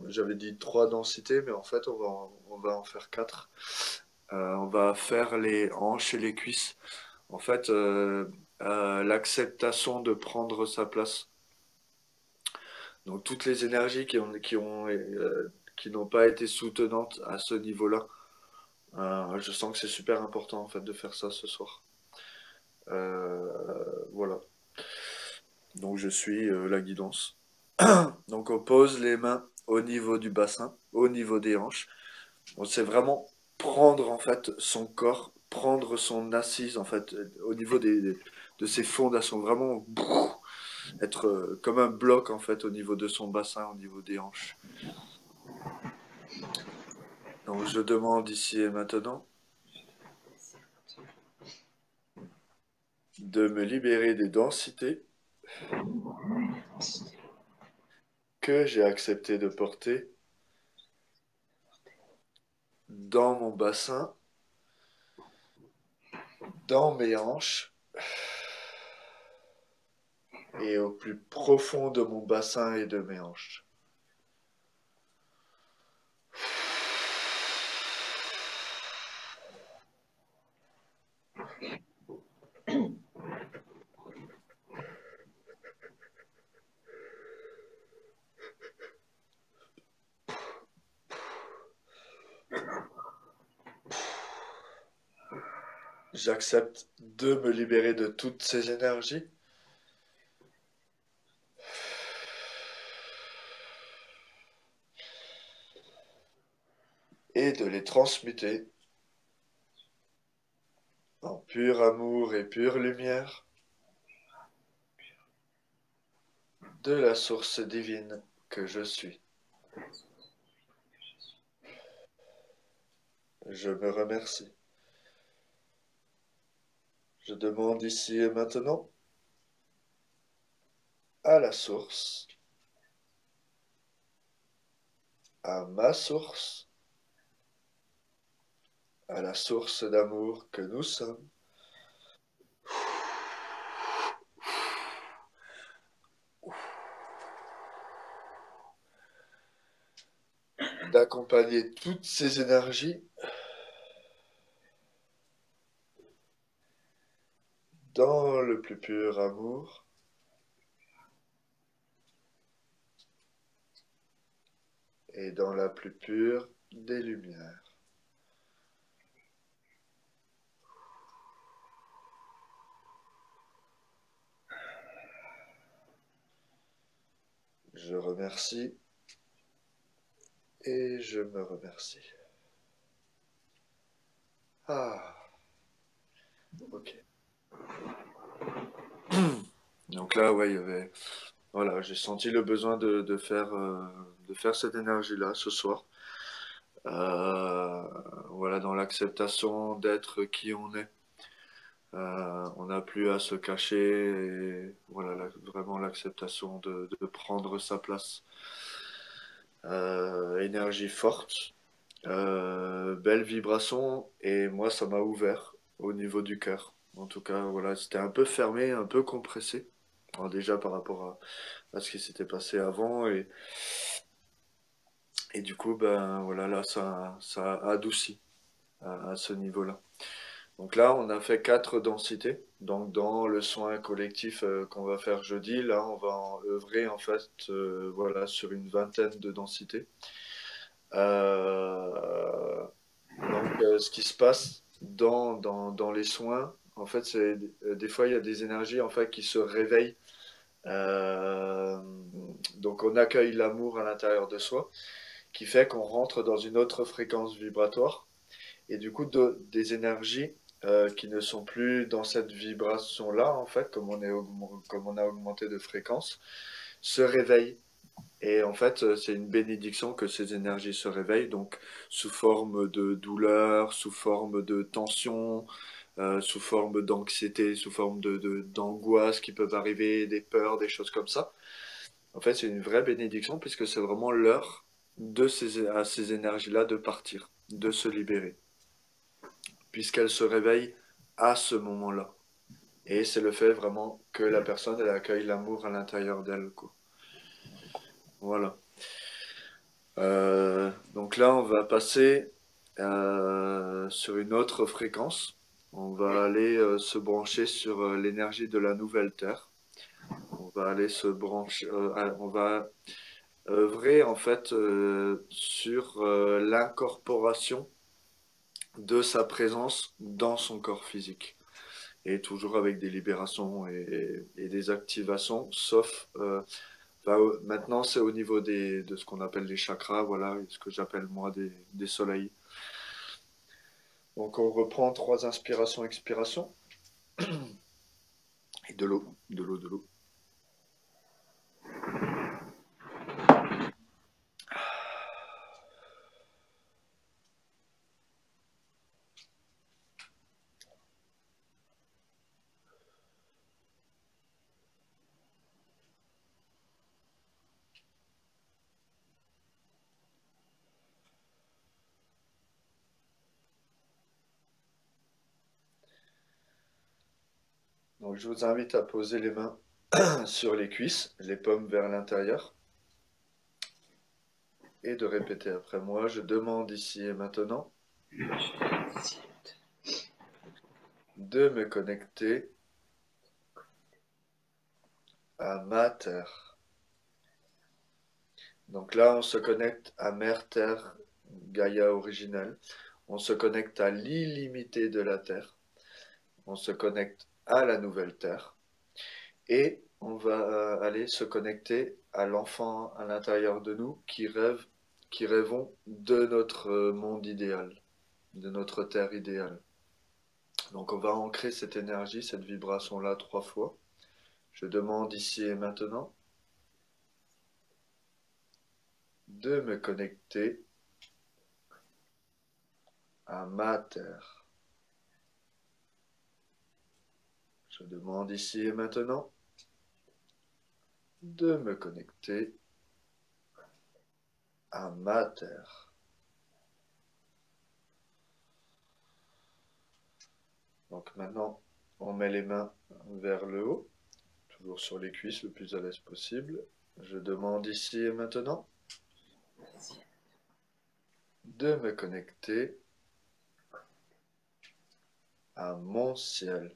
j'avais dit trois densités, mais en fait, on va en faire quatre. On va faire les hanches et les cuisses. En fait, l'acceptation de prendre sa place. Donc, toutes les énergies qui n'ont pas été soutenantes à ce niveau-là. Je sens que c'est super important, en fait, de faire ça ce soir. Voilà. Donc, je suis la guidance. Donc on pose les mains au niveau du bassin, au niveau des hanches. On sait vraiment prendre en fait son corps, prendre son assise en fait au niveau de ses fondations, vraiment être comme un bloc en fait au niveau de son bassin, au niveau des hanches. Donc je demande ici et maintenant de me libérer des densités que j'ai accepté de porter dans mon bassin, dans mes hanches et au plus profond de mon bassin et de mes hanches. J'accepte de me libérer de toutes ces énergies et de les transmuter en pur amour et pure lumière de la source divine que je suis. Je me remercie. Je demande ici et maintenant à la source, à ma source, à la source d'amour que nous sommes, d'accompagner toutes ces énergies dans le plus pur amour et dans la plus pure des lumières. Je remercie et je me remercie. Ah, ok. Donc là, ouais, il y avait, voilà, j'ai senti le besoin de faire cette énergie-là ce soir. Voilà, dans l'acceptation d'être qui on est, On n'a plus à se cacher et voilà, vraiment l'acceptation de prendre sa place. Énergie forte, belle vibration et moi ça m'a ouvert au niveau du cœur. En tout cas, voilà, c'était un peu fermé, un peu compressé. Alors déjà par rapport à ce qui s'était passé avant et du coup ben voilà là ça a adouci à ce niveau-là. Donc là on a fait 4 densités. Donc dans le soin collectif qu'on va faire jeudi, là on va en œuvrer en fait voilà sur une vingtaine de densités. Euh, ce qui se passe dans les soins, en fait, c'est des fois il y a des énergies en fait qui se réveillent. Euh, donc on accueille l'amour à l'intérieur de soi, qui fait qu'on rentre dans une autre fréquence vibratoire et du coup des énergies qui ne sont plus dans cette vibration-là en fait, comme on a augmenté de fréquence, se réveillent. Et en fait, c'est une bénédiction que ces énergies se réveillent, donc sous forme de douleur, sous forme de tension, sous forme d'anxiété, sous forme d'angoisse qui peuvent arriver, des peurs, des choses comme ça. En fait, c'est une vraie bénédiction puisque c'est vraiment l'heure à ces énergies-là de partir, de se libérer, puisqu'elles se réveillent à ce moment-là. Et c'est le fait vraiment que la personne, elle accueille l'amour à l'intérieur d'elle, quoi. Voilà. Donc là, on va passer sur une autre fréquence. On va aller se brancher sur l'énergie de la nouvelle Terre. On va aller se brancher, on va œuvrer en fait sur l'incorporation de sa présence dans son corps physique. Et toujours avec des libérations et des activations, sauf enfin, maintenant, c'est au niveau de ce qu'on appelle les chakras, voilà, ce que j'appelle moi des soleils. Donc on reprend 3 inspirations, expirations, et de l'eau, de l'eau, de l'eau. Donc je vous invite à poser les mains sur les cuisses, les paumes vers l'intérieur, et de répéter après moi, je demande ici et maintenant de me connecter à ma terre. Donc là, on se connecte à Mère Terre, Gaïa originelle. On se connecte à l'illimité de la Terre. On se connecte à la nouvelle Terre. Et on va aller se connecter à l'enfant à l'intérieur de nous qui rêvons de notre monde idéal, de notre Terre idéale. Donc on va ancrer cette énergie, cette vibration-là 3 fois. Je demande ici et maintenant de me connecter à ma terre. Je demande ici et maintenant de me connecter à ma terre. Donc maintenant, on met les mains vers le haut, toujours sur les cuisses le plus à l'aise possible. Je demande ici et maintenant de me connecter à mon ciel.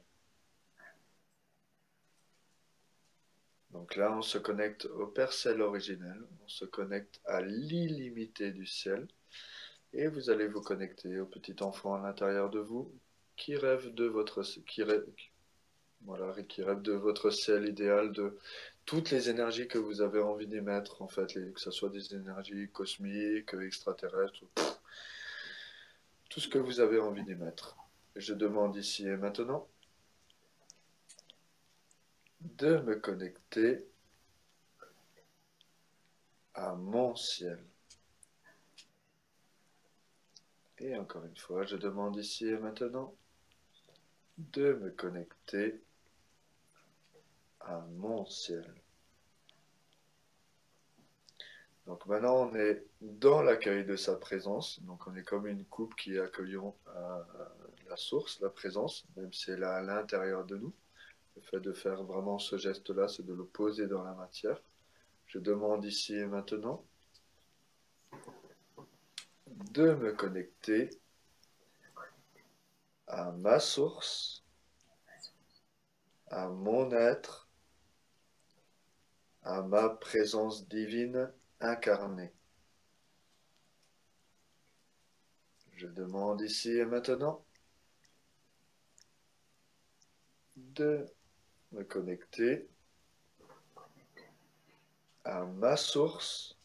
Donc là, on se connecte au Père Ciel originel, on se connecte à l'illimité du ciel, et vous allez vous connecter au petit enfant à l'intérieur de vous qui rêve de votre, voilà, qui rêve de votre ciel idéal, de toutes les énergies que vous avez envie d'émettre, en fait, que ce soit des énergies cosmiques, extraterrestres, tout ce que vous avez envie d'émettre. Je demande ici et maintenant de me connecter à mon ciel. Et encore une fois, je demande ici et maintenant de me connecter à mon ciel. Donc maintenant, on est dans l'accueil de sa présence. Donc on est comme une coupe qui accueillons la source, la présence, même si elle est à l'intérieur de nous. Le fait de faire vraiment ce geste-là, c'est de le poser dans la matière. Je demande ici et maintenant de me connecter à ma source, à mon être, à ma présence divine incarnée. Je demande ici et maintenant de me connecter à ma source,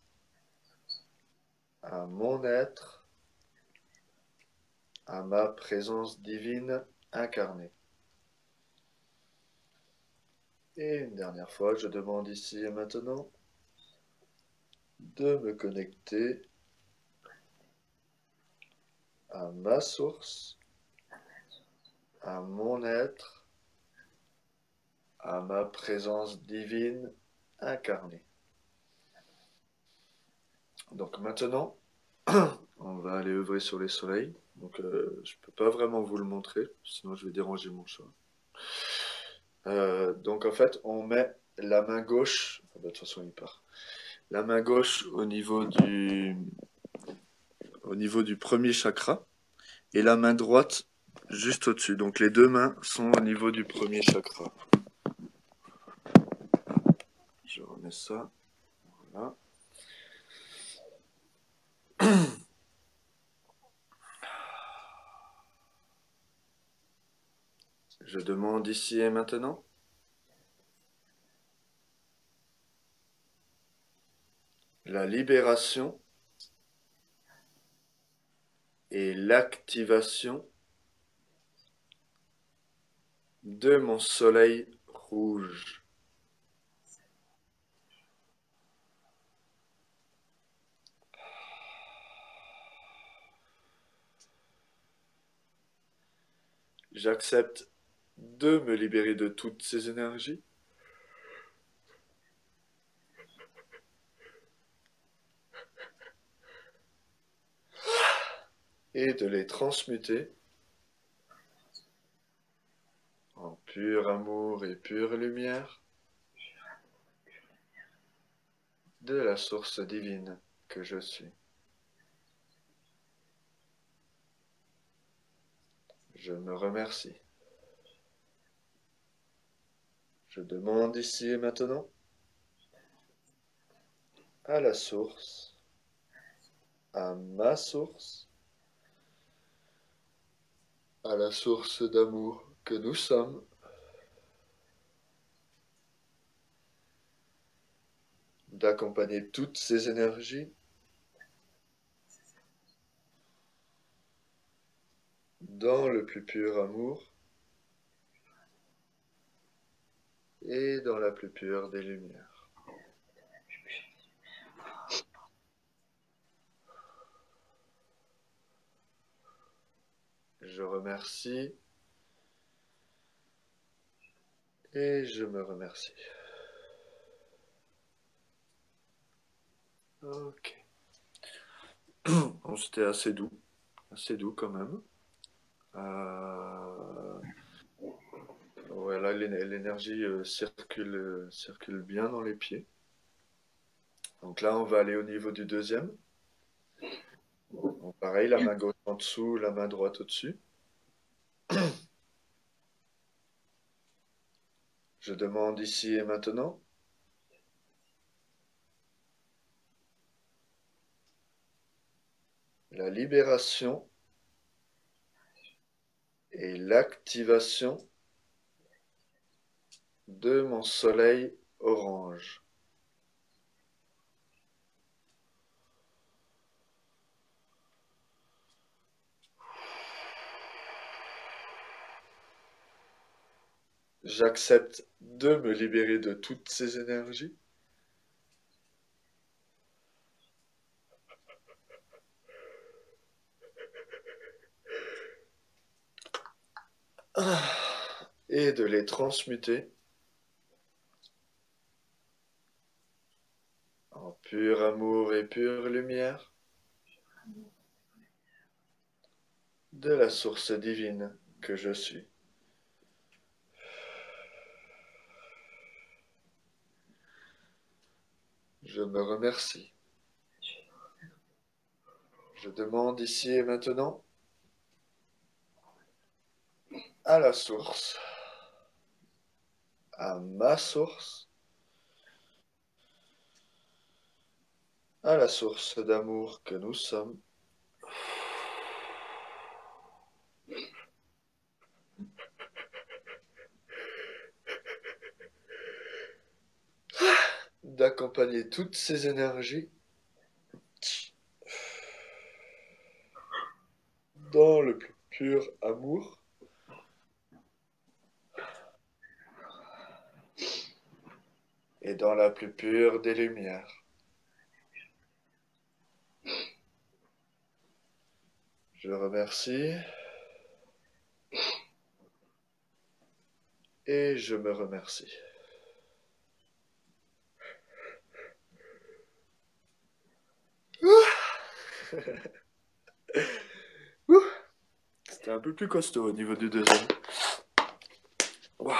à mon être, à ma présence divine incarnée. Et une dernière fois, je demande ici et maintenant de me connecter à ma source, à mon être, à ma présence divine incarnée. Donc maintenant, on va aller œuvrer sur les soleils. Donc je ne peux pas vraiment vous le montrer, sinon je vais déranger mon chat. Donc en fait, on met la main gauche, de toute façon il part, la main gauche au niveau du premier chakra et la main droite juste au-dessus. Donc les deux mains sont au niveau du premier chakra. Je remets ça. Voilà. Je demande ici et maintenant la libération et l'activation de mon soleil rouge. J'accepte de me libérer de toutes ces énergies et de les transmuter en pur amour et pure lumière de la source divine que je suis. Je me remercie. Je demande ici et maintenant à la source, à ma source, à la source d'amour que nous sommes, d'accompagner toutes ces énergies dans le plus pur amour et dans la plus pure des lumières. Je remercie et je me remercie. Ok. Bon, c'était assez doux quand même. Voilà, l'énergie circule bien dans les pieds. Donc là, on va aller au niveau du deuxième. Donc pareil, la main gauche en dessous, la main droite au-dessus. Je demande ici et maintenant la libération et l'activation de mon soleil orange. J'accepte de me libérer de toutes ces énergies et de les transmuter en pur amour et pure lumière de la source divine que je suis. Je me remercie. Je demande ici et maintenant à la source, à ma source, à la source d'amour que nous sommes, d'accompagner toutes ces énergies dans le plus pur amour et dans la plus pure des lumières. Je remercie et je me remercie. C'était un peu plus costaud au niveau du deuxième. Waouh.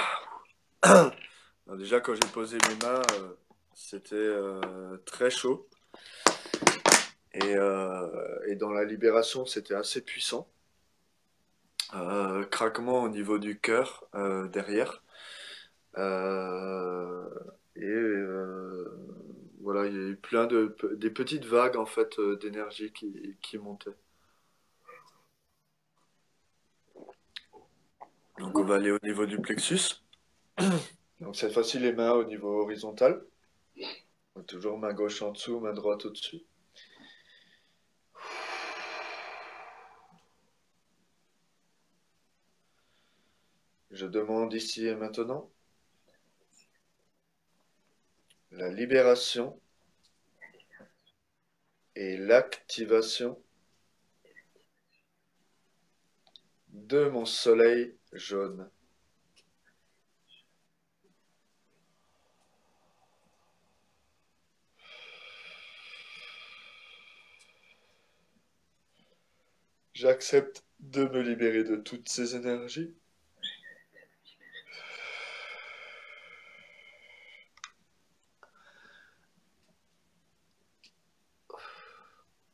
Déjà, quand j'ai posé mes mains, c'était très chaud. Et dans la libération, c'était assez puissant. Craquement au niveau du cœur derrière. Euh, voilà, il y a eu des petites vagues en fait d'énergie qui montaient. Donc on va aller au niveau du plexus. Donc cette fois-ci les mains au niveau horizontal. Toujours main gauche en dessous, main droite au-dessus. Je demande ici et maintenant la libération et l'activation de mon soleil jaune. J'accepte de me libérer de toutes ces énergies.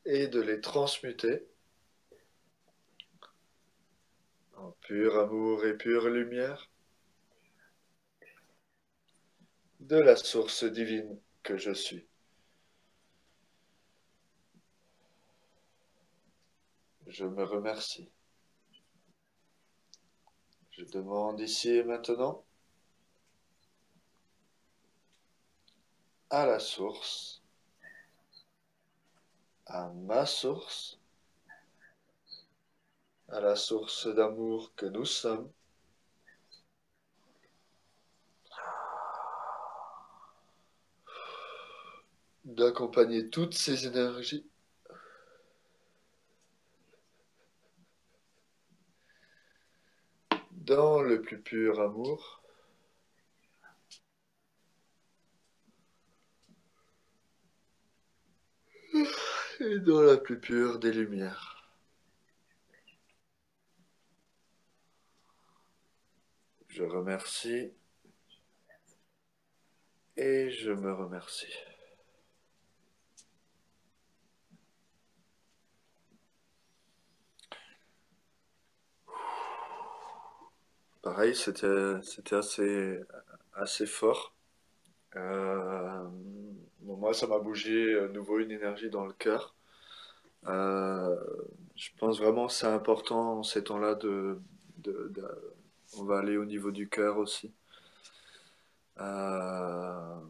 Et de les transmuter en pur amour et pure lumière de la source divine que je suis. Je me remercie. Je demande ici et maintenant à la source, à ma source, à la source d'amour que nous sommes, d'accompagner toutes ces énergies dans le plus pur amour et dans la plus pure des lumières. Je remercie et je me remercie. Pareil, c'était assez fort. Bon, moi, ça m'a bougé à nouveau une énergie dans le cœur. Euh, je pense vraiment que c'est important en ces temps-là on va aller au niveau du cœur aussi. Euh,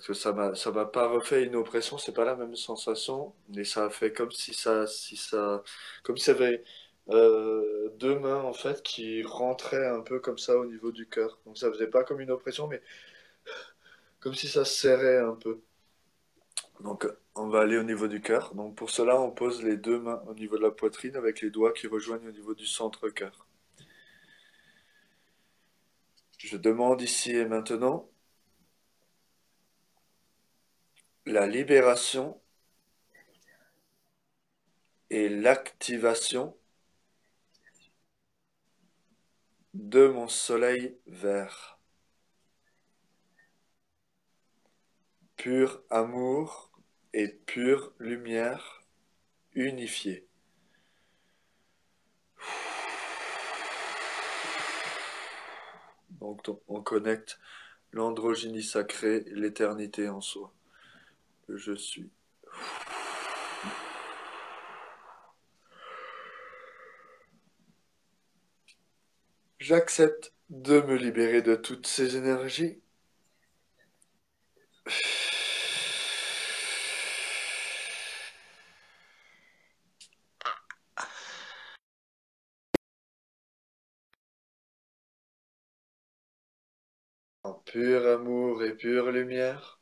Parce que ça m'a pas refait une oppression, c'est pas la même sensation, mais ça a fait comme s'il y avait deux mains en fait qui rentraient un peu comme ça au niveau du cœur. Donc ça faisait pas comme une oppression, mais comme si ça se serrait un peu. Donc on va aller au niveau du cœur. Donc pour cela, on pose les deux mains au niveau de la poitrine avec les doigts qui rejoignent au niveau du centre cœur. Je demande ici et maintenant la libération et l'activation de mon soleil vert. Pur amour et pure lumière unifiée. Donc on connecte l'androgynie sacrée, l'éternité en soi. Le je suis. J'accepte de me libérer de toutes ces énergies. En pur amour et pure lumière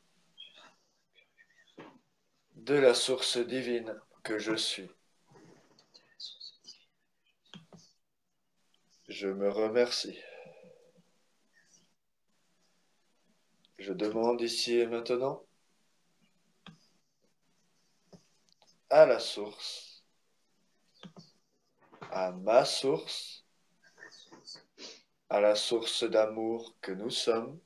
de la source divine que je suis. Je me remercie. Je demande ici et maintenant à la source, à ma source, à la source d'amour que nous sommes,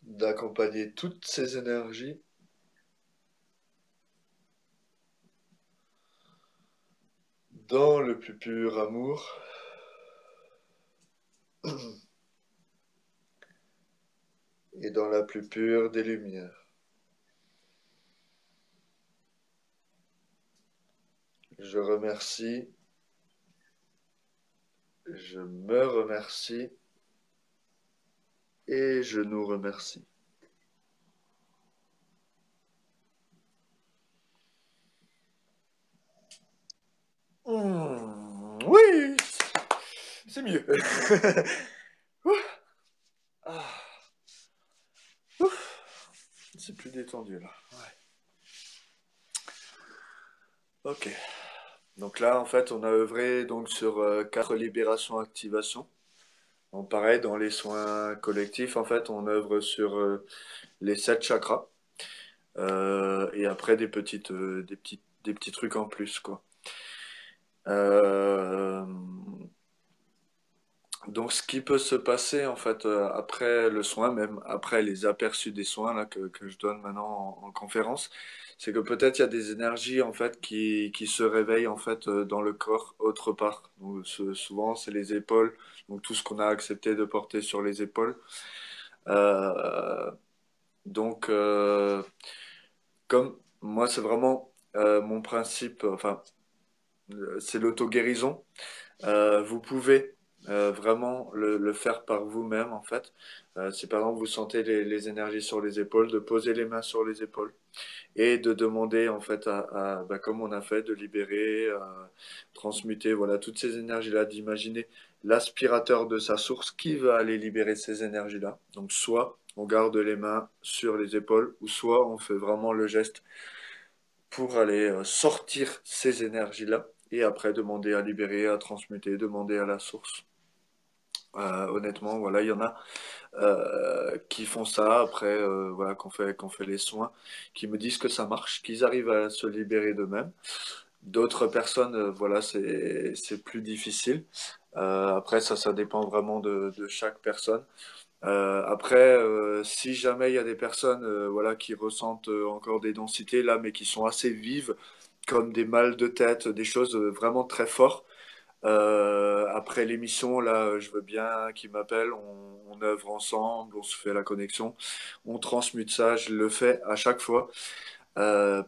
d'accompagner toutes ces énergies dans le plus pur amour et dans la plus pure des lumières. Je remercie, je me remercie et je nous remercie. Oui, c'est mieux. Ah, c'est plus détendu là. Ouais. Ok. Donc là, en fait, on a œuvré donc sur 4 libérations activations. Donc pareil, dans les soins collectifs, en fait, on œuvre sur les 7 chakras. Et après des petits trucs en plus, quoi. Euh, donc ce qui peut se passer en fait après le soin, même après les aperçus des soins là que je donne maintenant en conférence, c'est que peut-être il y a des énergies en fait qui se réveillent en fait dans le corps autre part. Donc, souvent c'est les épaules, donc tout ce qu'on a accepté de porter sur les épaules. Euh, donc comme moi c'est vraiment mon principe, enfin c'est l'auto-guérison. Vous pouvez vraiment le faire par vous-même en fait. Si par exemple vous sentez les énergies sur les épaules, de poser les mains sur les épaules et de demander en fait bah, comme on a fait, de libérer, transmuter, voilà, toutes ces énergies-là, d'imaginer l'aspirateur de sa source qui va aller libérer ces énergies-là. Donc soit on garde les mains sur les épaules ou soit on fait vraiment le geste pour aller sortir ces énergies-là et après demander à libérer, à transmuter, demander à la source. Honnêtement, voilà, il y en a qui font ça après, voilà, qu'on fait les soins, qui me disent que ça marche, qu'ils arrivent à se libérer d'eux-mêmes. D'autres personnes, voilà, c'est plus difficile. Après, ça dépend vraiment de chaque personne. Après, si jamais il y a des personnes, voilà, qui ressentent encore des densités là, mais qui sont assez vives, comme des mal de tête, des choses vraiment très fortes. Après l'émission, là, je veux bien qu'ils m'appellent, on œuvre ensemble, on se fait la connexion, on transmute ça, je le fais à chaque fois. Euh,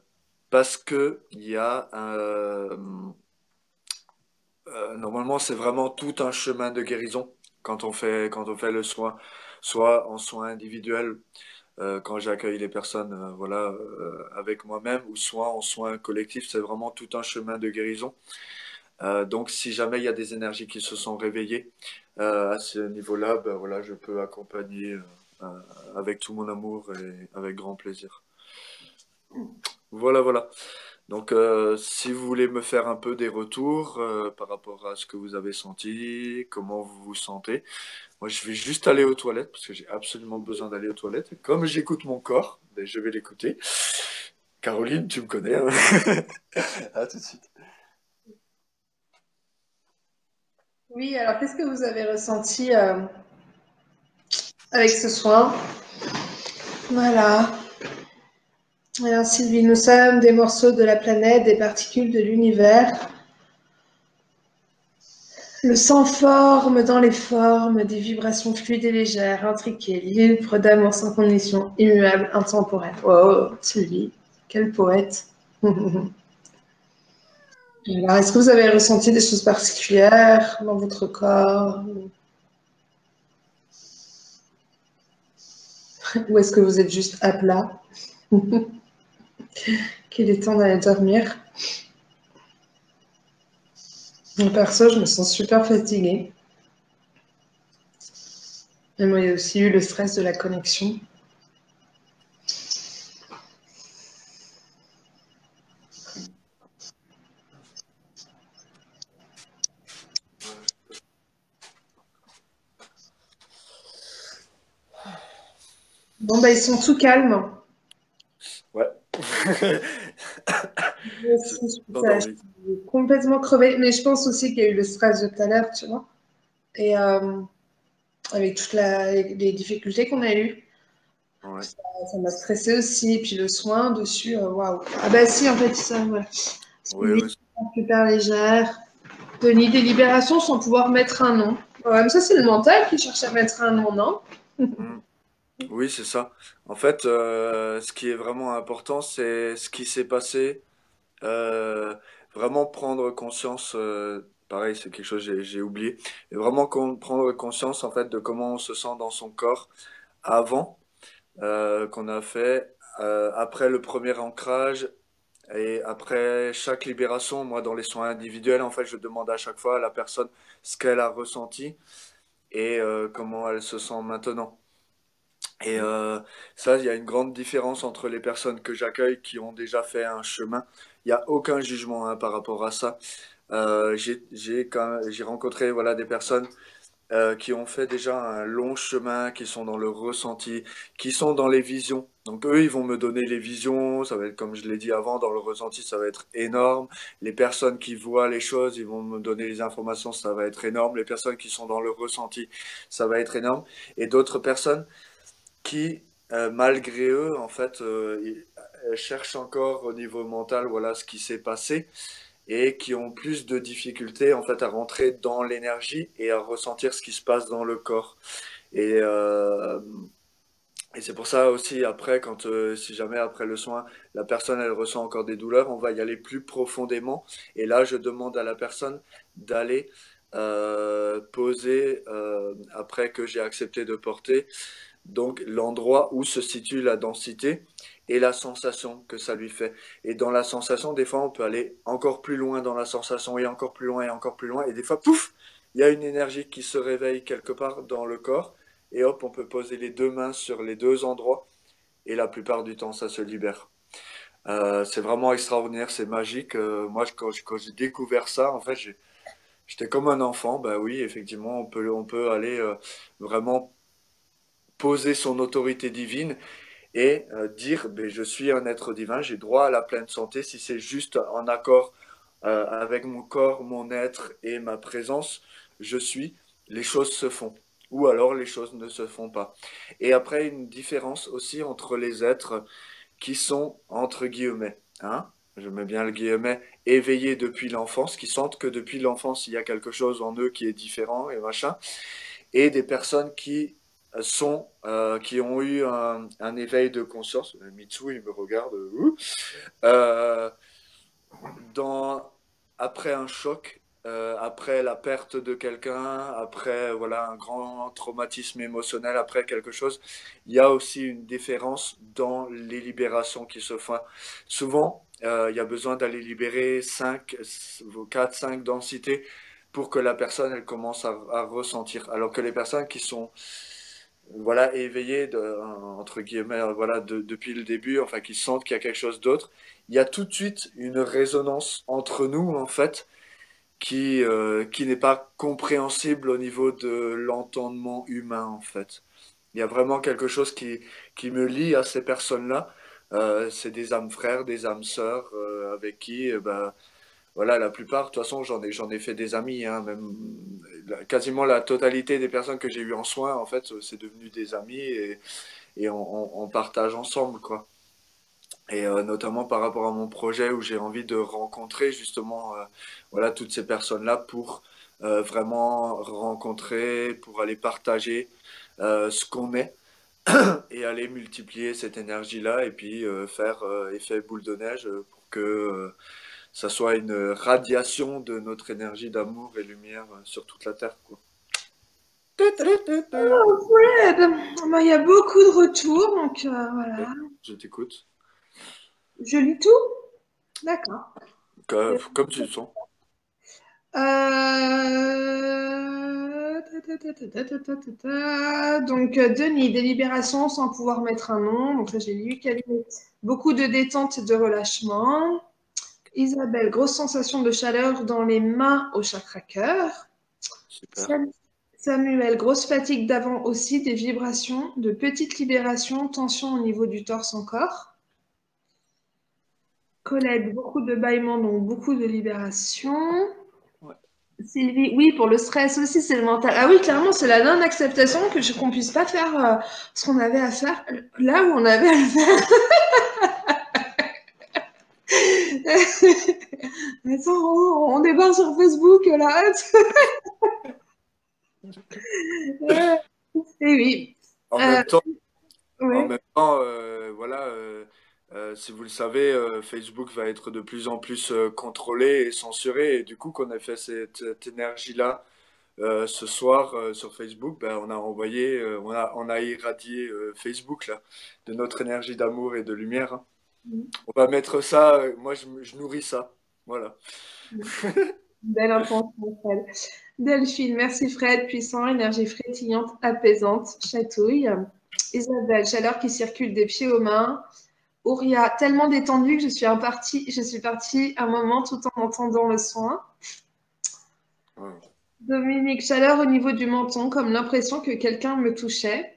Parce que il y a normalement, c'est vraiment tout un chemin de guérison quand on fait le soin, soit en soin individuel, quand j'accueille les personnes, voilà, avec moi-même, ou soit en soin collectif, c'est vraiment tout un chemin de guérison. Donc, si jamais il y a des énergies qui se sont réveillées à ce niveau-là, ben voilà, je peux accompagner avec tout mon amour et avec grand plaisir. Voilà, voilà. Donc, si vous voulez me faire un peu des retours par rapport à ce que vous avez senti, comment vous vous sentez, moi je vais juste aller aux toilettes parce que j'ai absolument besoin d'aller aux toilettes. Comme j'écoute mon corps, ben, je vais l'écouter. Caroline, tu me connais, hein. À tout de suite. Oui, alors qu'est-ce que vous avez ressenti avec ce soin? Voilà. Alors Sylvie, nous sommes des morceaux de la planète, des particules de l'univers. Le sang forme dans les formes des vibrations fluides et légères, intriquées, libres d'amour sans condition, immuable, intemporel. Oh, Sylvie, quel poète. Alors, est-ce que vous avez ressenti des choses particulières dans votre corps? Ou est-ce que vous êtes juste à plat? Qu'il est temps d'aller dormir? Moi, perso, je me sens super fatiguée. Et moi, il y a aussi eu le stress de la connexion. Bon, bah, ils sont tout calmes. Ouais. Moi aussi, je suis Endormi. complètement crevée. Mais je pense aussi qu'il y a eu le stress de tout à l'heure, tu vois. Et avec toutes les difficultés qu'on a eues, Ouais. ça m'a stressée aussi. Et puis le soin dessus, waouh. Ah bah si, en fait, ça, voilà. Oui, Sylvie, oui. super légère. Denis, des libérations sans pouvoir mettre un nom. Ouais, mais ça, c'est le mental qui cherche à mettre un nom, non? Mm. Oui, c'est ça. En fait, ce qui est vraiment important, c'est ce qui s'est passé. Vraiment prendre conscience, pareil, c'est quelque chose que j'ai oublié, et vraiment prendre conscience en fait de comment on se sent dans son corps avant qu'on a fait, après le premier ancrage et après chaque libération. Moi, dans les soins individuels, en fait, je demande à chaque fois à la personne ce qu'elle a ressenti et comment elle se sent maintenant. Et ça, il y a une grande différence entre les personnes que j'accueille qui ont déjà fait un chemin. Il n'y a aucun jugement hein, par rapport à ça. J'ai rencontré voilà, des personnes qui ont fait déjà un long chemin, qui sont dans le ressenti, qui sont dans les visions. Donc eux, ils vont me donner les visions, ça va être comme je l'ai dit avant, dans le ressenti, ça va être énorme. Les personnes qui voient les choses, ils vont me donner les informations, ça va être énorme. Les personnes qui sont dans le ressenti, ça va être énorme. Et d'autres personnes qui, malgré eux, en fait, cherchent encore au niveau mental, voilà, ce qui s'est passé et qui ont plus de difficultés, en fait, à rentrer dans l'énergie et à ressentir ce qui se passe dans le corps. Et, euh, et c'est pour ça aussi, après, quand, si jamais après le soin, la personne, elle ressent encore des douleurs, on va y aller plus profondément. Et là, je demande à la personne d'aller poser, après que j'ai accepté de porter, donc l'endroit où se situe la densité et la sensation que ça lui fait. Et dans la sensation, des fois, on peut aller encore plus loin dans la sensation et encore plus loin et encore plus loin. Et des fois, pouf, il y a une énergie qui se réveille quelque part dans le corps. Et hop, on peut poser les deux mains sur les deux endroits. Et la plupart du temps, ça se libère. C'est vraiment extraordinaire, c'est magique. Moi, quand j'ai découvert ça, en fait, j'étais comme un enfant. Bah oui, effectivement, on peut aller vraiment poser son autorité divine et dire ben, je suis un être divin, j'ai droit à la pleine santé si c'est juste en accord avec mon corps, mon être et ma présence, je suis, les choses se font. Ou alors les choses ne se font pas. Et après, une différence aussi entre les êtres qui sont, entre guillemets, hein, je mets bien le guillemet, éveillés depuis l'enfance, qui sentent que depuis l'enfance, il y a quelque chose en eux qui est différent et machin, et des personnes qui qui ont eu un éveil de conscience. Mitsu, il me regarde. Euh, dans, après un choc, après la perte de quelqu'un, après voilà un grand traumatisme émotionnel, après quelque chose, il y a aussi une différence dans les libérations qui se font. Souvent, il y a besoin d'aller libérer 5, 4, 5 densités pour que la personne elle commence à ressentir. Alors que les personnes qui sont voilà, éveillés, entre guillemets, voilà, depuis le début, enfin, qui sentent qu'il y a quelque chose d'autre, il y a tout de suite une résonance entre nous, en fait, qui n'est pas compréhensible au niveau de l'entendement humain, en fait. Il y a vraiment quelque chose qui me lie à ces personnes-là. C'est des âmes frères, des âmes sœurs, avec qui, bah, voilà, la plupart, de toute façon, j'en ai fait des amis, hein, même quasiment la totalité des personnes que j'ai eues en soins, en fait, c'est devenu des amis et on partage ensemble, quoi. Et notamment par rapport à mon projet où j'ai envie de rencontrer justement, voilà, toutes ces personnes-là pour vraiment rencontrer, pour aller partager ce qu'on est et aller multiplier cette énergie-là et puis faire effet boule de neige pour que ça soit une radiation de notre énergie d'amour et lumière sur toute la Terre, quoi. Ouais, ben, il y a beaucoup de retours, donc Ok, voilà. je t'écoute. Je lis tout? D'accord. Comme tu le sens. Donc, Denis, délibération sans pouvoir mettre un nom. Donc, ça, j'ai lu. Camille, beaucoup de détente et de relâchement. Isabelle, grosse sensation de chaleur dans les mains au chakra cœur. Super. Sam- Samuel, grosse fatigue d'avant aussi, des vibrations, de petites libérations, tension au niveau du torse encore. Colette, beaucoup de bâillements, donc beaucoup de libérations. Ouais. Sylvie, oui, pour le stress aussi, c'est le mental. Ah oui, clairement, c'est la non-acceptation qu'on puisse pas faire ce qu'on avait à faire là où on avait à le faire. Attends, on débarque sur Facebook là. Et oui. En Euh, même temps, En ouais. même temps, voilà, si vous le savez, Facebook va être de plus en plus contrôlé et censuré. Et du coup, qu'on a fait cette énergie-là ce soir sur Facebook, ben, on a envoyé, on a irradié Facebook là, de notre énergie d'amour et de lumière, hein. On va mettre ça, moi je nourris ça. Voilà. Belle intention, Fred. Delphine, merci Fred, puissant, énergie frétillante, apaisante, chatouille. Isabelle, chaleur qui circule des pieds aux mains. Auria, tellement détendue que je suis partie un moment tout en entendant le soin. Ouais. Dominique, chaleur au niveau du menton, comme l'impression que quelqu'un me touchait.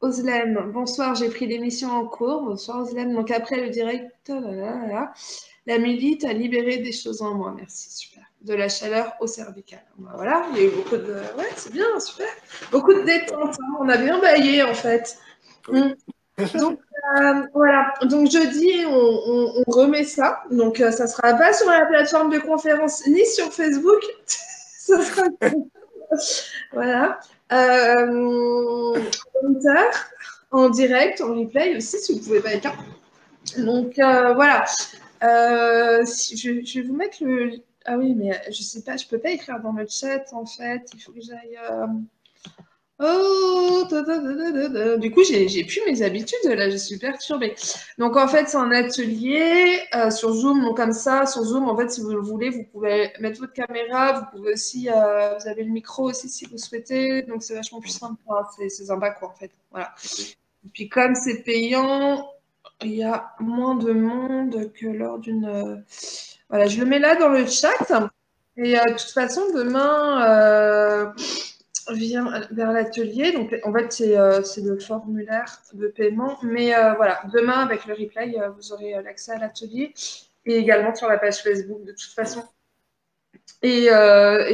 Oslem, bonsoir, j'ai pris l'émission en cours. Bonsoir Oslem. Donc après le direct, la milite a libéré des choses en moi. Merci, super. De la chaleur au cervical. Ben voilà, il y a eu beaucoup de... Ouais, c'est bien, super. Beaucoup de détente, hein. On a bien baillé en fait. Oui. Mm. Donc voilà, donc jeudi, on remet ça. Donc ça sera pas sur la plateforme de conférence ni sur Facebook. Ça sera voilà. Euh, 20h, en direct, en replay aussi, si vous pouvez pas être là. Donc voilà. Je vais vous mettre le. Ah oui, mais je sais pas, je peux pas écrire dans le chat en fait. Il faut que j'aille. Oh, du coup, j'ai plus mes habitudes là, je suis perturbée. Donc en fait, c'est un atelier sur Zoom, donc comme ça, sur Zoom, en fait, si vous le voulez, vous pouvez mettre votre caméra, vous pouvez aussi, vous avez le micro aussi si vous souhaitez, donc c'est vachement plus simple, hein, c'est sympa quoi en fait. Voilà. Ok. Et puis comme c'est payant, il y a moins de monde que lors d'une. Voilà, je le mets là dans le chat. Et de toute façon, demain, viens vers l'atelier. Donc, en fait, c'est le formulaire de paiement. Mais voilà, demain, avec le replay, vous aurez l'accès à l'atelier et également sur la page Facebook de toute façon. Et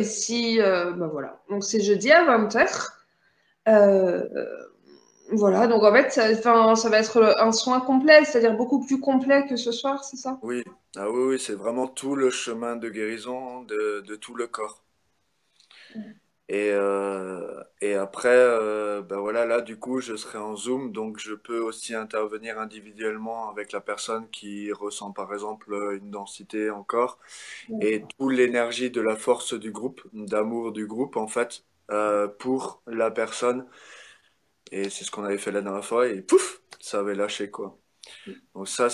si, bah voilà. Donc, c'est jeudi à 20h. Euh, voilà, donc en fait, ça va être un soin complet, c'est-à-dire beaucoup plus complet que ce soir, c'est ça? Oui, ah oui, oui, c'est vraiment tout le chemin de guérison de tout le corps. Et après, ben voilà, là, du coup, je serai en Zoom, donc je peux aussi intervenir individuellement avec la personne qui ressent, par exemple, une densité encore, et toute l'énergie de la force du groupe, d'amour du groupe, en fait, pour la personne. Et c'est ce qu'on avait fait la dernière fois, et pouf, ça avait lâché, quoi. Donc ça,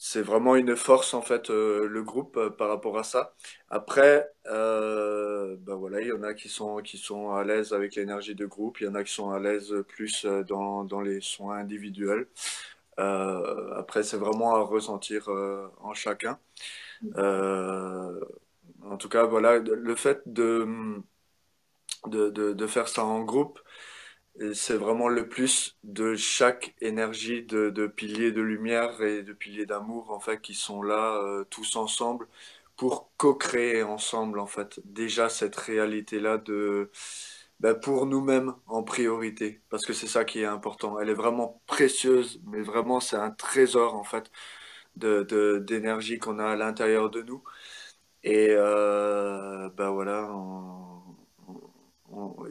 c'est vraiment une force en fait le groupe par rapport à ça. Après, ben voilà, il y en a qui sont à l'aise avec l'énergie de groupe, il y en a qui sont à l'aise plus dans les soins individuels. Après, c'est vraiment à ressentir en chacun. Euh, En tout cas, voilà, le fait de faire ça en groupe, et c'est vraiment le plus de chaque énergie de piliers de lumière et de piliers d'amour, en fait, qui sont là tous ensemble pour co-créer ensemble, en fait, déjà cette réalité-là ben, pour nous-mêmes en priorité, parce que c'est ça qui est important. Elle est vraiment précieuse, mais vraiment, c'est un trésor, en fait, d'énergie qu'on a à l'intérieur de nous. Et ben voilà,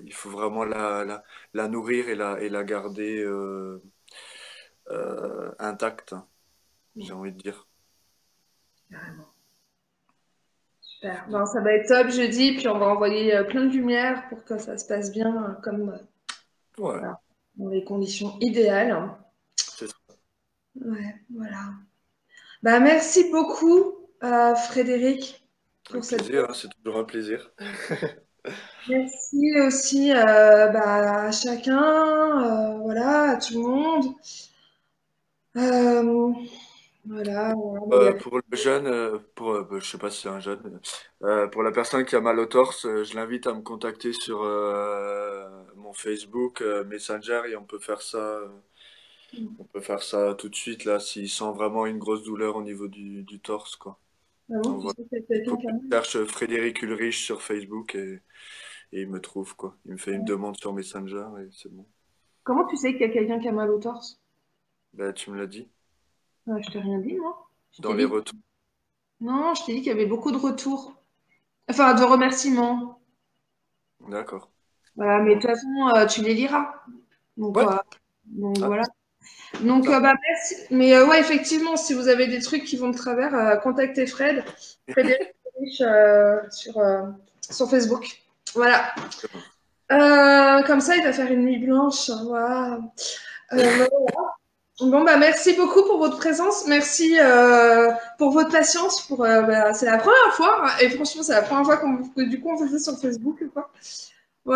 il faut vraiment la nourrir et la garder intacte, j'ai envie de dire. Carrément. Super. Ben, ça va être top jeudi, puis on va envoyer plein de lumière pour que ça se passe bien, comme Ouais, voilà, dans les conditions idéales. c'est ça. Ouais, voilà. Bah, merci beaucoup, Frédéric, pour Avec cette. plaisir, hein, c'est toujours un plaisir. Merci aussi bah, à chacun, voilà, à tout le monde. Euh, voilà, voilà, bah, il y a Pour le jeune, je sais pas si c'est un jeune, pour la personne qui a mal au torse, je l'invite à me contacter sur mon Facebook Messenger et on peut faire ça tout de suite là s'il sent vraiment une grosse douleur au niveau du torse quoi. vraiment, Donc tu voilà. sais qu'il y a Il quelqu'un faut qui a qu'il mal. cherche Frédéric Ulrich sur Facebook et il me trouve quoi. Il me fait une demande sur Messenger et c'est bon. Comment tu sais qu'il y a quelqu'un qui a mal au torse? Ben, tu me l'as dit. Je t'ai rien dit, moi. Je Dans t'ai les dit. retours. Non, je t'ai dit qu'il y avait beaucoup de retours. Enfin, de remerciements. D'accord. Voilà, mais de Bon. toute façon, tu les liras. Donc, Ouais. Ah, voilà. Donc, ça. bah, merci. Mais ouais, effectivement, si vous avez des trucs qui vont de travers, contactez Fred. Frédéric Riche, sur Facebook. Voilà. Comme ça, il va faire une nuit blanche. Voilà. Bah, bon, bah, merci beaucoup pour votre présence. Merci pour votre patience. Bah, c'est la première fois. Hein, et franchement, c'est la première fois que du coup, on fait ça sur Facebook. Quoi.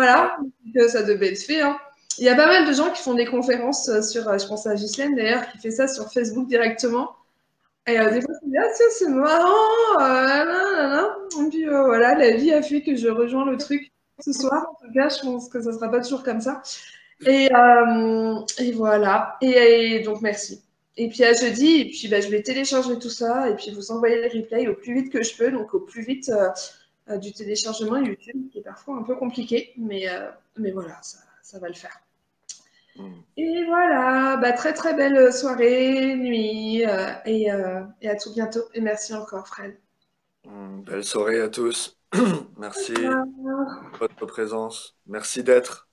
Ouais. Voilà. Donc, ça devait être fait. Hein. Il y a pas mal de gens qui font des conférences je pense à Ghislaine d'ailleurs, qui fait ça sur Facebook directement. Et des fois, je me dis, ah, tiens, c'est marrant. Nanana. Et puis voilà, la vie a fait que je rejoins le truc ce soir. En tout cas, je pense que ça sera pas toujours comme ça. Et voilà. Et donc, merci. Et puis à jeudi, et puis bah, je vais télécharger tout ça et puis vous envoyer les replays au plus vite que je peux, donc au plus vite du téléchargement YouTube, qui est parfois un peu compliqué, mais voilà, ça va le faire. Hmm. Et voilà, bah, très très belle soirée, nuit, et à tout bientôt. Et merci encore, Fred. Belle soirée à tous. Merci Au de votre présence. Merci d'être.